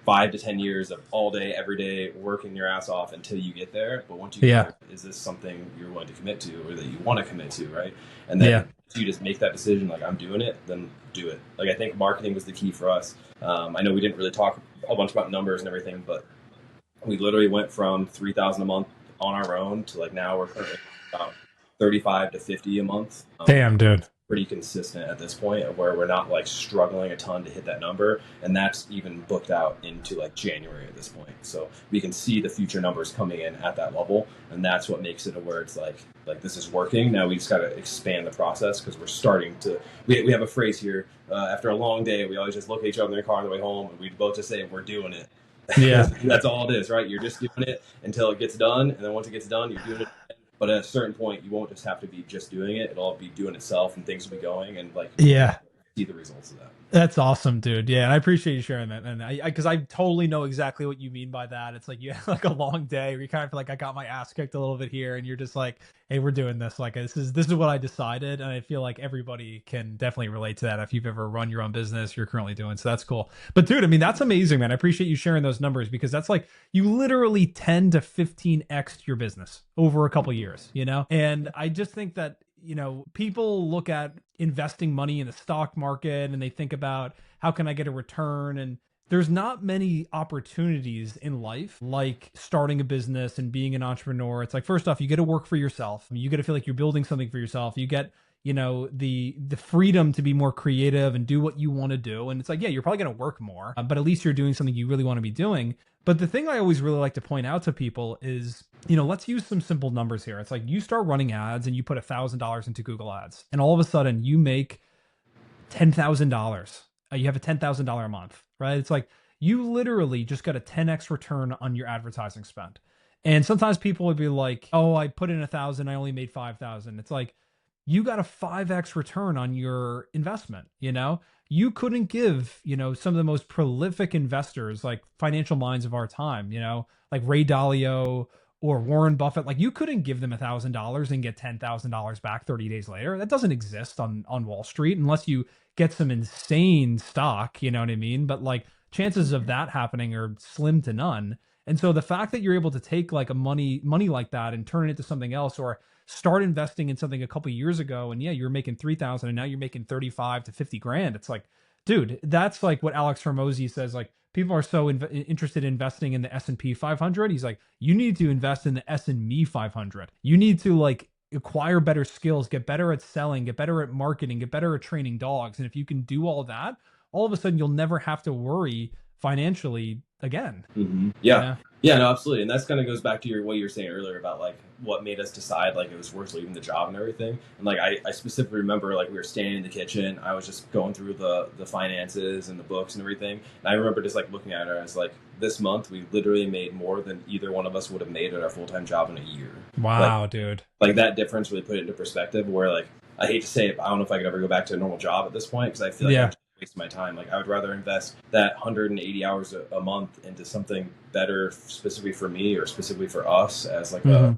S2: 5 to 10 years of all day, every day, working your ass off until you get there. But once you
S1: Yeah.
S2: get there, is this something you're willing to commit to or that you want to commit to, right? And then
S1: Yeah.
S2: you just make that decision, like I'm doing it, then do it. Like I think marketing was the key for us. I know we didn't really talk a bunch about numbers and everything, but we literally went from 3,000 a month on our own to like now we're currently about 35 to 50 a month.
S1: Damn, dude.
S2: Pretty consistent at this point of where we're not like struggling a ton to hit that number, and that's even booked out into like January at this point, so we can see the future numbers coming in at that level, and that's what makes it a where it's like this is working. Now we just got to expand the process because we're starting to we have a phrase here, after a long day we always just look at each other in the car on the way home and we both just say we're doing it.
S1: Yeah.
S2: That's all it is, right? You're just doing it until it gets done, and then once it gets done you're doing it. But at a certain point, you won't just have to be just doing it. It'll all be doing itself, and things will be going, and like
S1: Yeah.
S2: see the results of that.
S1: That's awesome, dude. Yeah, and I appreciate you sharing that. And because I totally know exactly what you mean by that. It's like you have like a long day where you kind of feel like I got my ass kicked a little bit here, and you're just like, hey, we're doing this. Like this is what I decided, and I feel like everybody can definitely relate to that if you've ever run your own business, you're currently doing. So that's cool. But dude, I mean, that's amazing, man. I appreciate you sharing those numbers because that's like you literally 10 to 15x your business over a couple years, you know? And I just think that people look at investing money in the stock market and they think about how can I get a return? And there's not many opportunities in life like starting a business and being an entrepreneur. It's like, first off, you get to work for yourself. You get to feel like you're building something for yourself. You get the freedom to be more creative and do what you want to do. And it's like, yeah, you're probably going to work more, but at least you're doing something you really want to be doing. But the thing I always really like to point out to people is, let's use some simple numbers here. It's like you start running ads and you put $1,000 into Google Ads, and all of a sudden you make $10,000. You have a $10,000 a month, right? It's like you literally just got a 10x return on your advertising spend. And sometimes people would be like, "Oh, I put in 1,000, I only made 5,000." It's like you got a 5x return on your investment. You couldn't give some of the most prolific investors, like financial minds of our time, like Ray Dalio or Warren Buffett, like you couldn't give them $1,000 and get $10,000 back 30 days later. That doesn't exist on Wall Street unless you get some insane stock, you know what I mean? But like chances of that happening are slim to none. And so the fact that you're able to take like a money like that and turn it into something else, or start investing in something a couple of years ago, and yeah, you're making 3,000 and now you're making 35 to 50 grand. It's like, dude, that's like what Alex Hormozy says. Like people are so interested in investing in the S&P 500. He's like, you need to invest in the S&Me 500. You need to like acquire better skills, get better at selling, get better at marketing, get better at training dogs. And if you can do all that, all of a sudden you'll never have to worry financially again.
S2: Mm-hmm. Yeah, no, absolutely. And that's kind of goes back to what you were saying earlier about like what made us decide like it was worth leaving the job and everything. And like I specifically remember like we were standing in the kitchen, I was just going through the finances and the books and everything, and I remember just like looking at her as like, this month we literally made more than either one of us would have made at our full-time job in a year.
S1: Wow, dude.
S2: Like that difference really put it into perspective where like, I hate to say it, but I don't know if I could ever go back to a normal job at this point because I feel like I'm wasting my time. Like I would rather invest that 180 hours a month into something better specifically for me or specifically for us as like a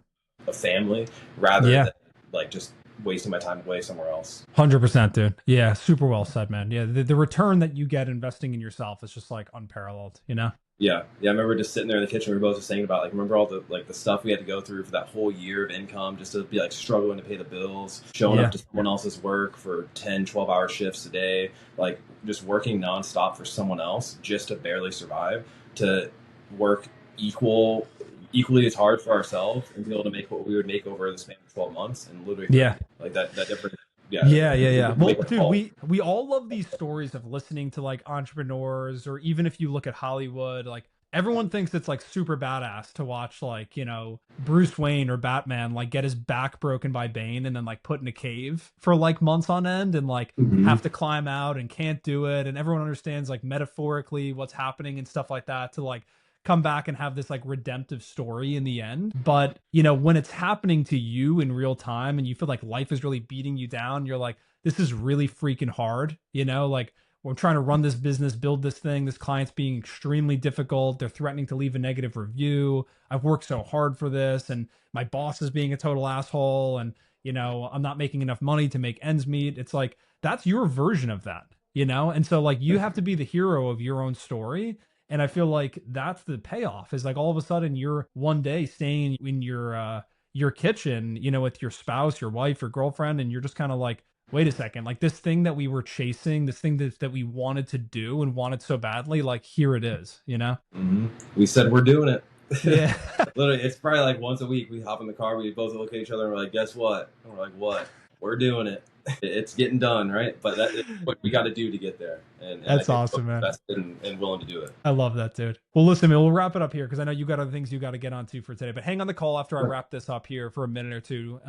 S2: family rather than like just wasting my time away somewhere else.
S1: 100%, dude. Yeah, super well said, man. Yeah, the return that you get investing in yourself is just like unparalleled,
S2: Yeah. I remember just sitting there in the kitchen. We were both just saying about like, remember all the stuff we had to go through for that whole year of income just to be like struggling to pay the bills, showing up to someone else's work for 10, 12-hour shifts a day, like just working nonstop for someone else just to barely survive, to work equally as hard for ourselves and be able to make what we would make over the span of 12 months and literally like that difference.
S1: Yeah. Well, dude, we all love these stories of listening to like entrepreneurs, or even if you look at Hollywood, like everyone thinks it's like super badass to watch like, you know, Bruce Wayne or Batman like get his back broken by Bane and then like put in a cave for like months on end and like
S2: Hmm.
S1: have to climb out and can't do it. And everyone understands like metaphorically what's happening and stuff like that to like come back and have this like redemptive story in the end. But, you know, when it's happening to you in real time and you feel like life is really beating you down, you're like, this is really freaking hard, you know, like we're trying to run this business, build this thing. This client's being extremely difficult. They're threatening to leave a negative review. I've worked so hard for this, and my boss is being a total asshole. And, you know, I'm not making enough money to make ends meet. It's like, that's your version of that, you know? And so, like, you have to be the hero of your own story. And I feel like that's the payoff is like all of a sudden you're one day staying in your kitchen, you know, with your spouse, your wife, your girlfriend, and you're just kind of like, wait a second, like this thing that we were chasing, this thing that we wanted to do and wanted so badly, like here it is, you know?
S2: Hmm. We said we're doing it.
S1: Yeah.
S2: Literally, it's probably like once a week we hop in the car, we both look at each other and we're like, guess what? And we're like, what? We're doing it. It's getting done, right? But that is what we got to do to get there. And I
S1: That's
S2: think
S1: awesome,
S2: we're
S1: man.
S2: invested and willing to do it.
S1: I love that, dude. Well, listen, man, we'll wrap it up here because I know you got other things you got to get onto for today. But hang on the call after I wrap this up here for a minute or two.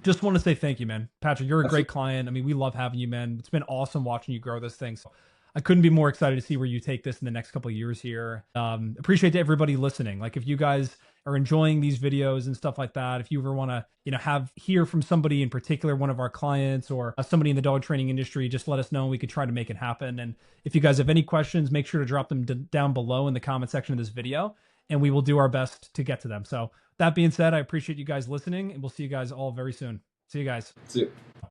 S1: Just want to say thank you, man. Patrick, you're a great client. I mean, we love having you, man. It's been awesome watching you grow this thing. So I couldn't be more excited to see where you take this in the next couple of years here. Appreciate everybody listening. Like if you guys are enjoying these videos and stuff like that, if you ever want to, you know, hear from somebody in particular, one of our clients or somebody in the dog training industry, just let us know and we could try to make it happen. And if you guys have any questions, make sure to drop them down below in the comment section of this video and we will do our best to get to them. So that being said, I appreciate you guys listening and we'll see you guys all very soon. See you guys.
S2: See you.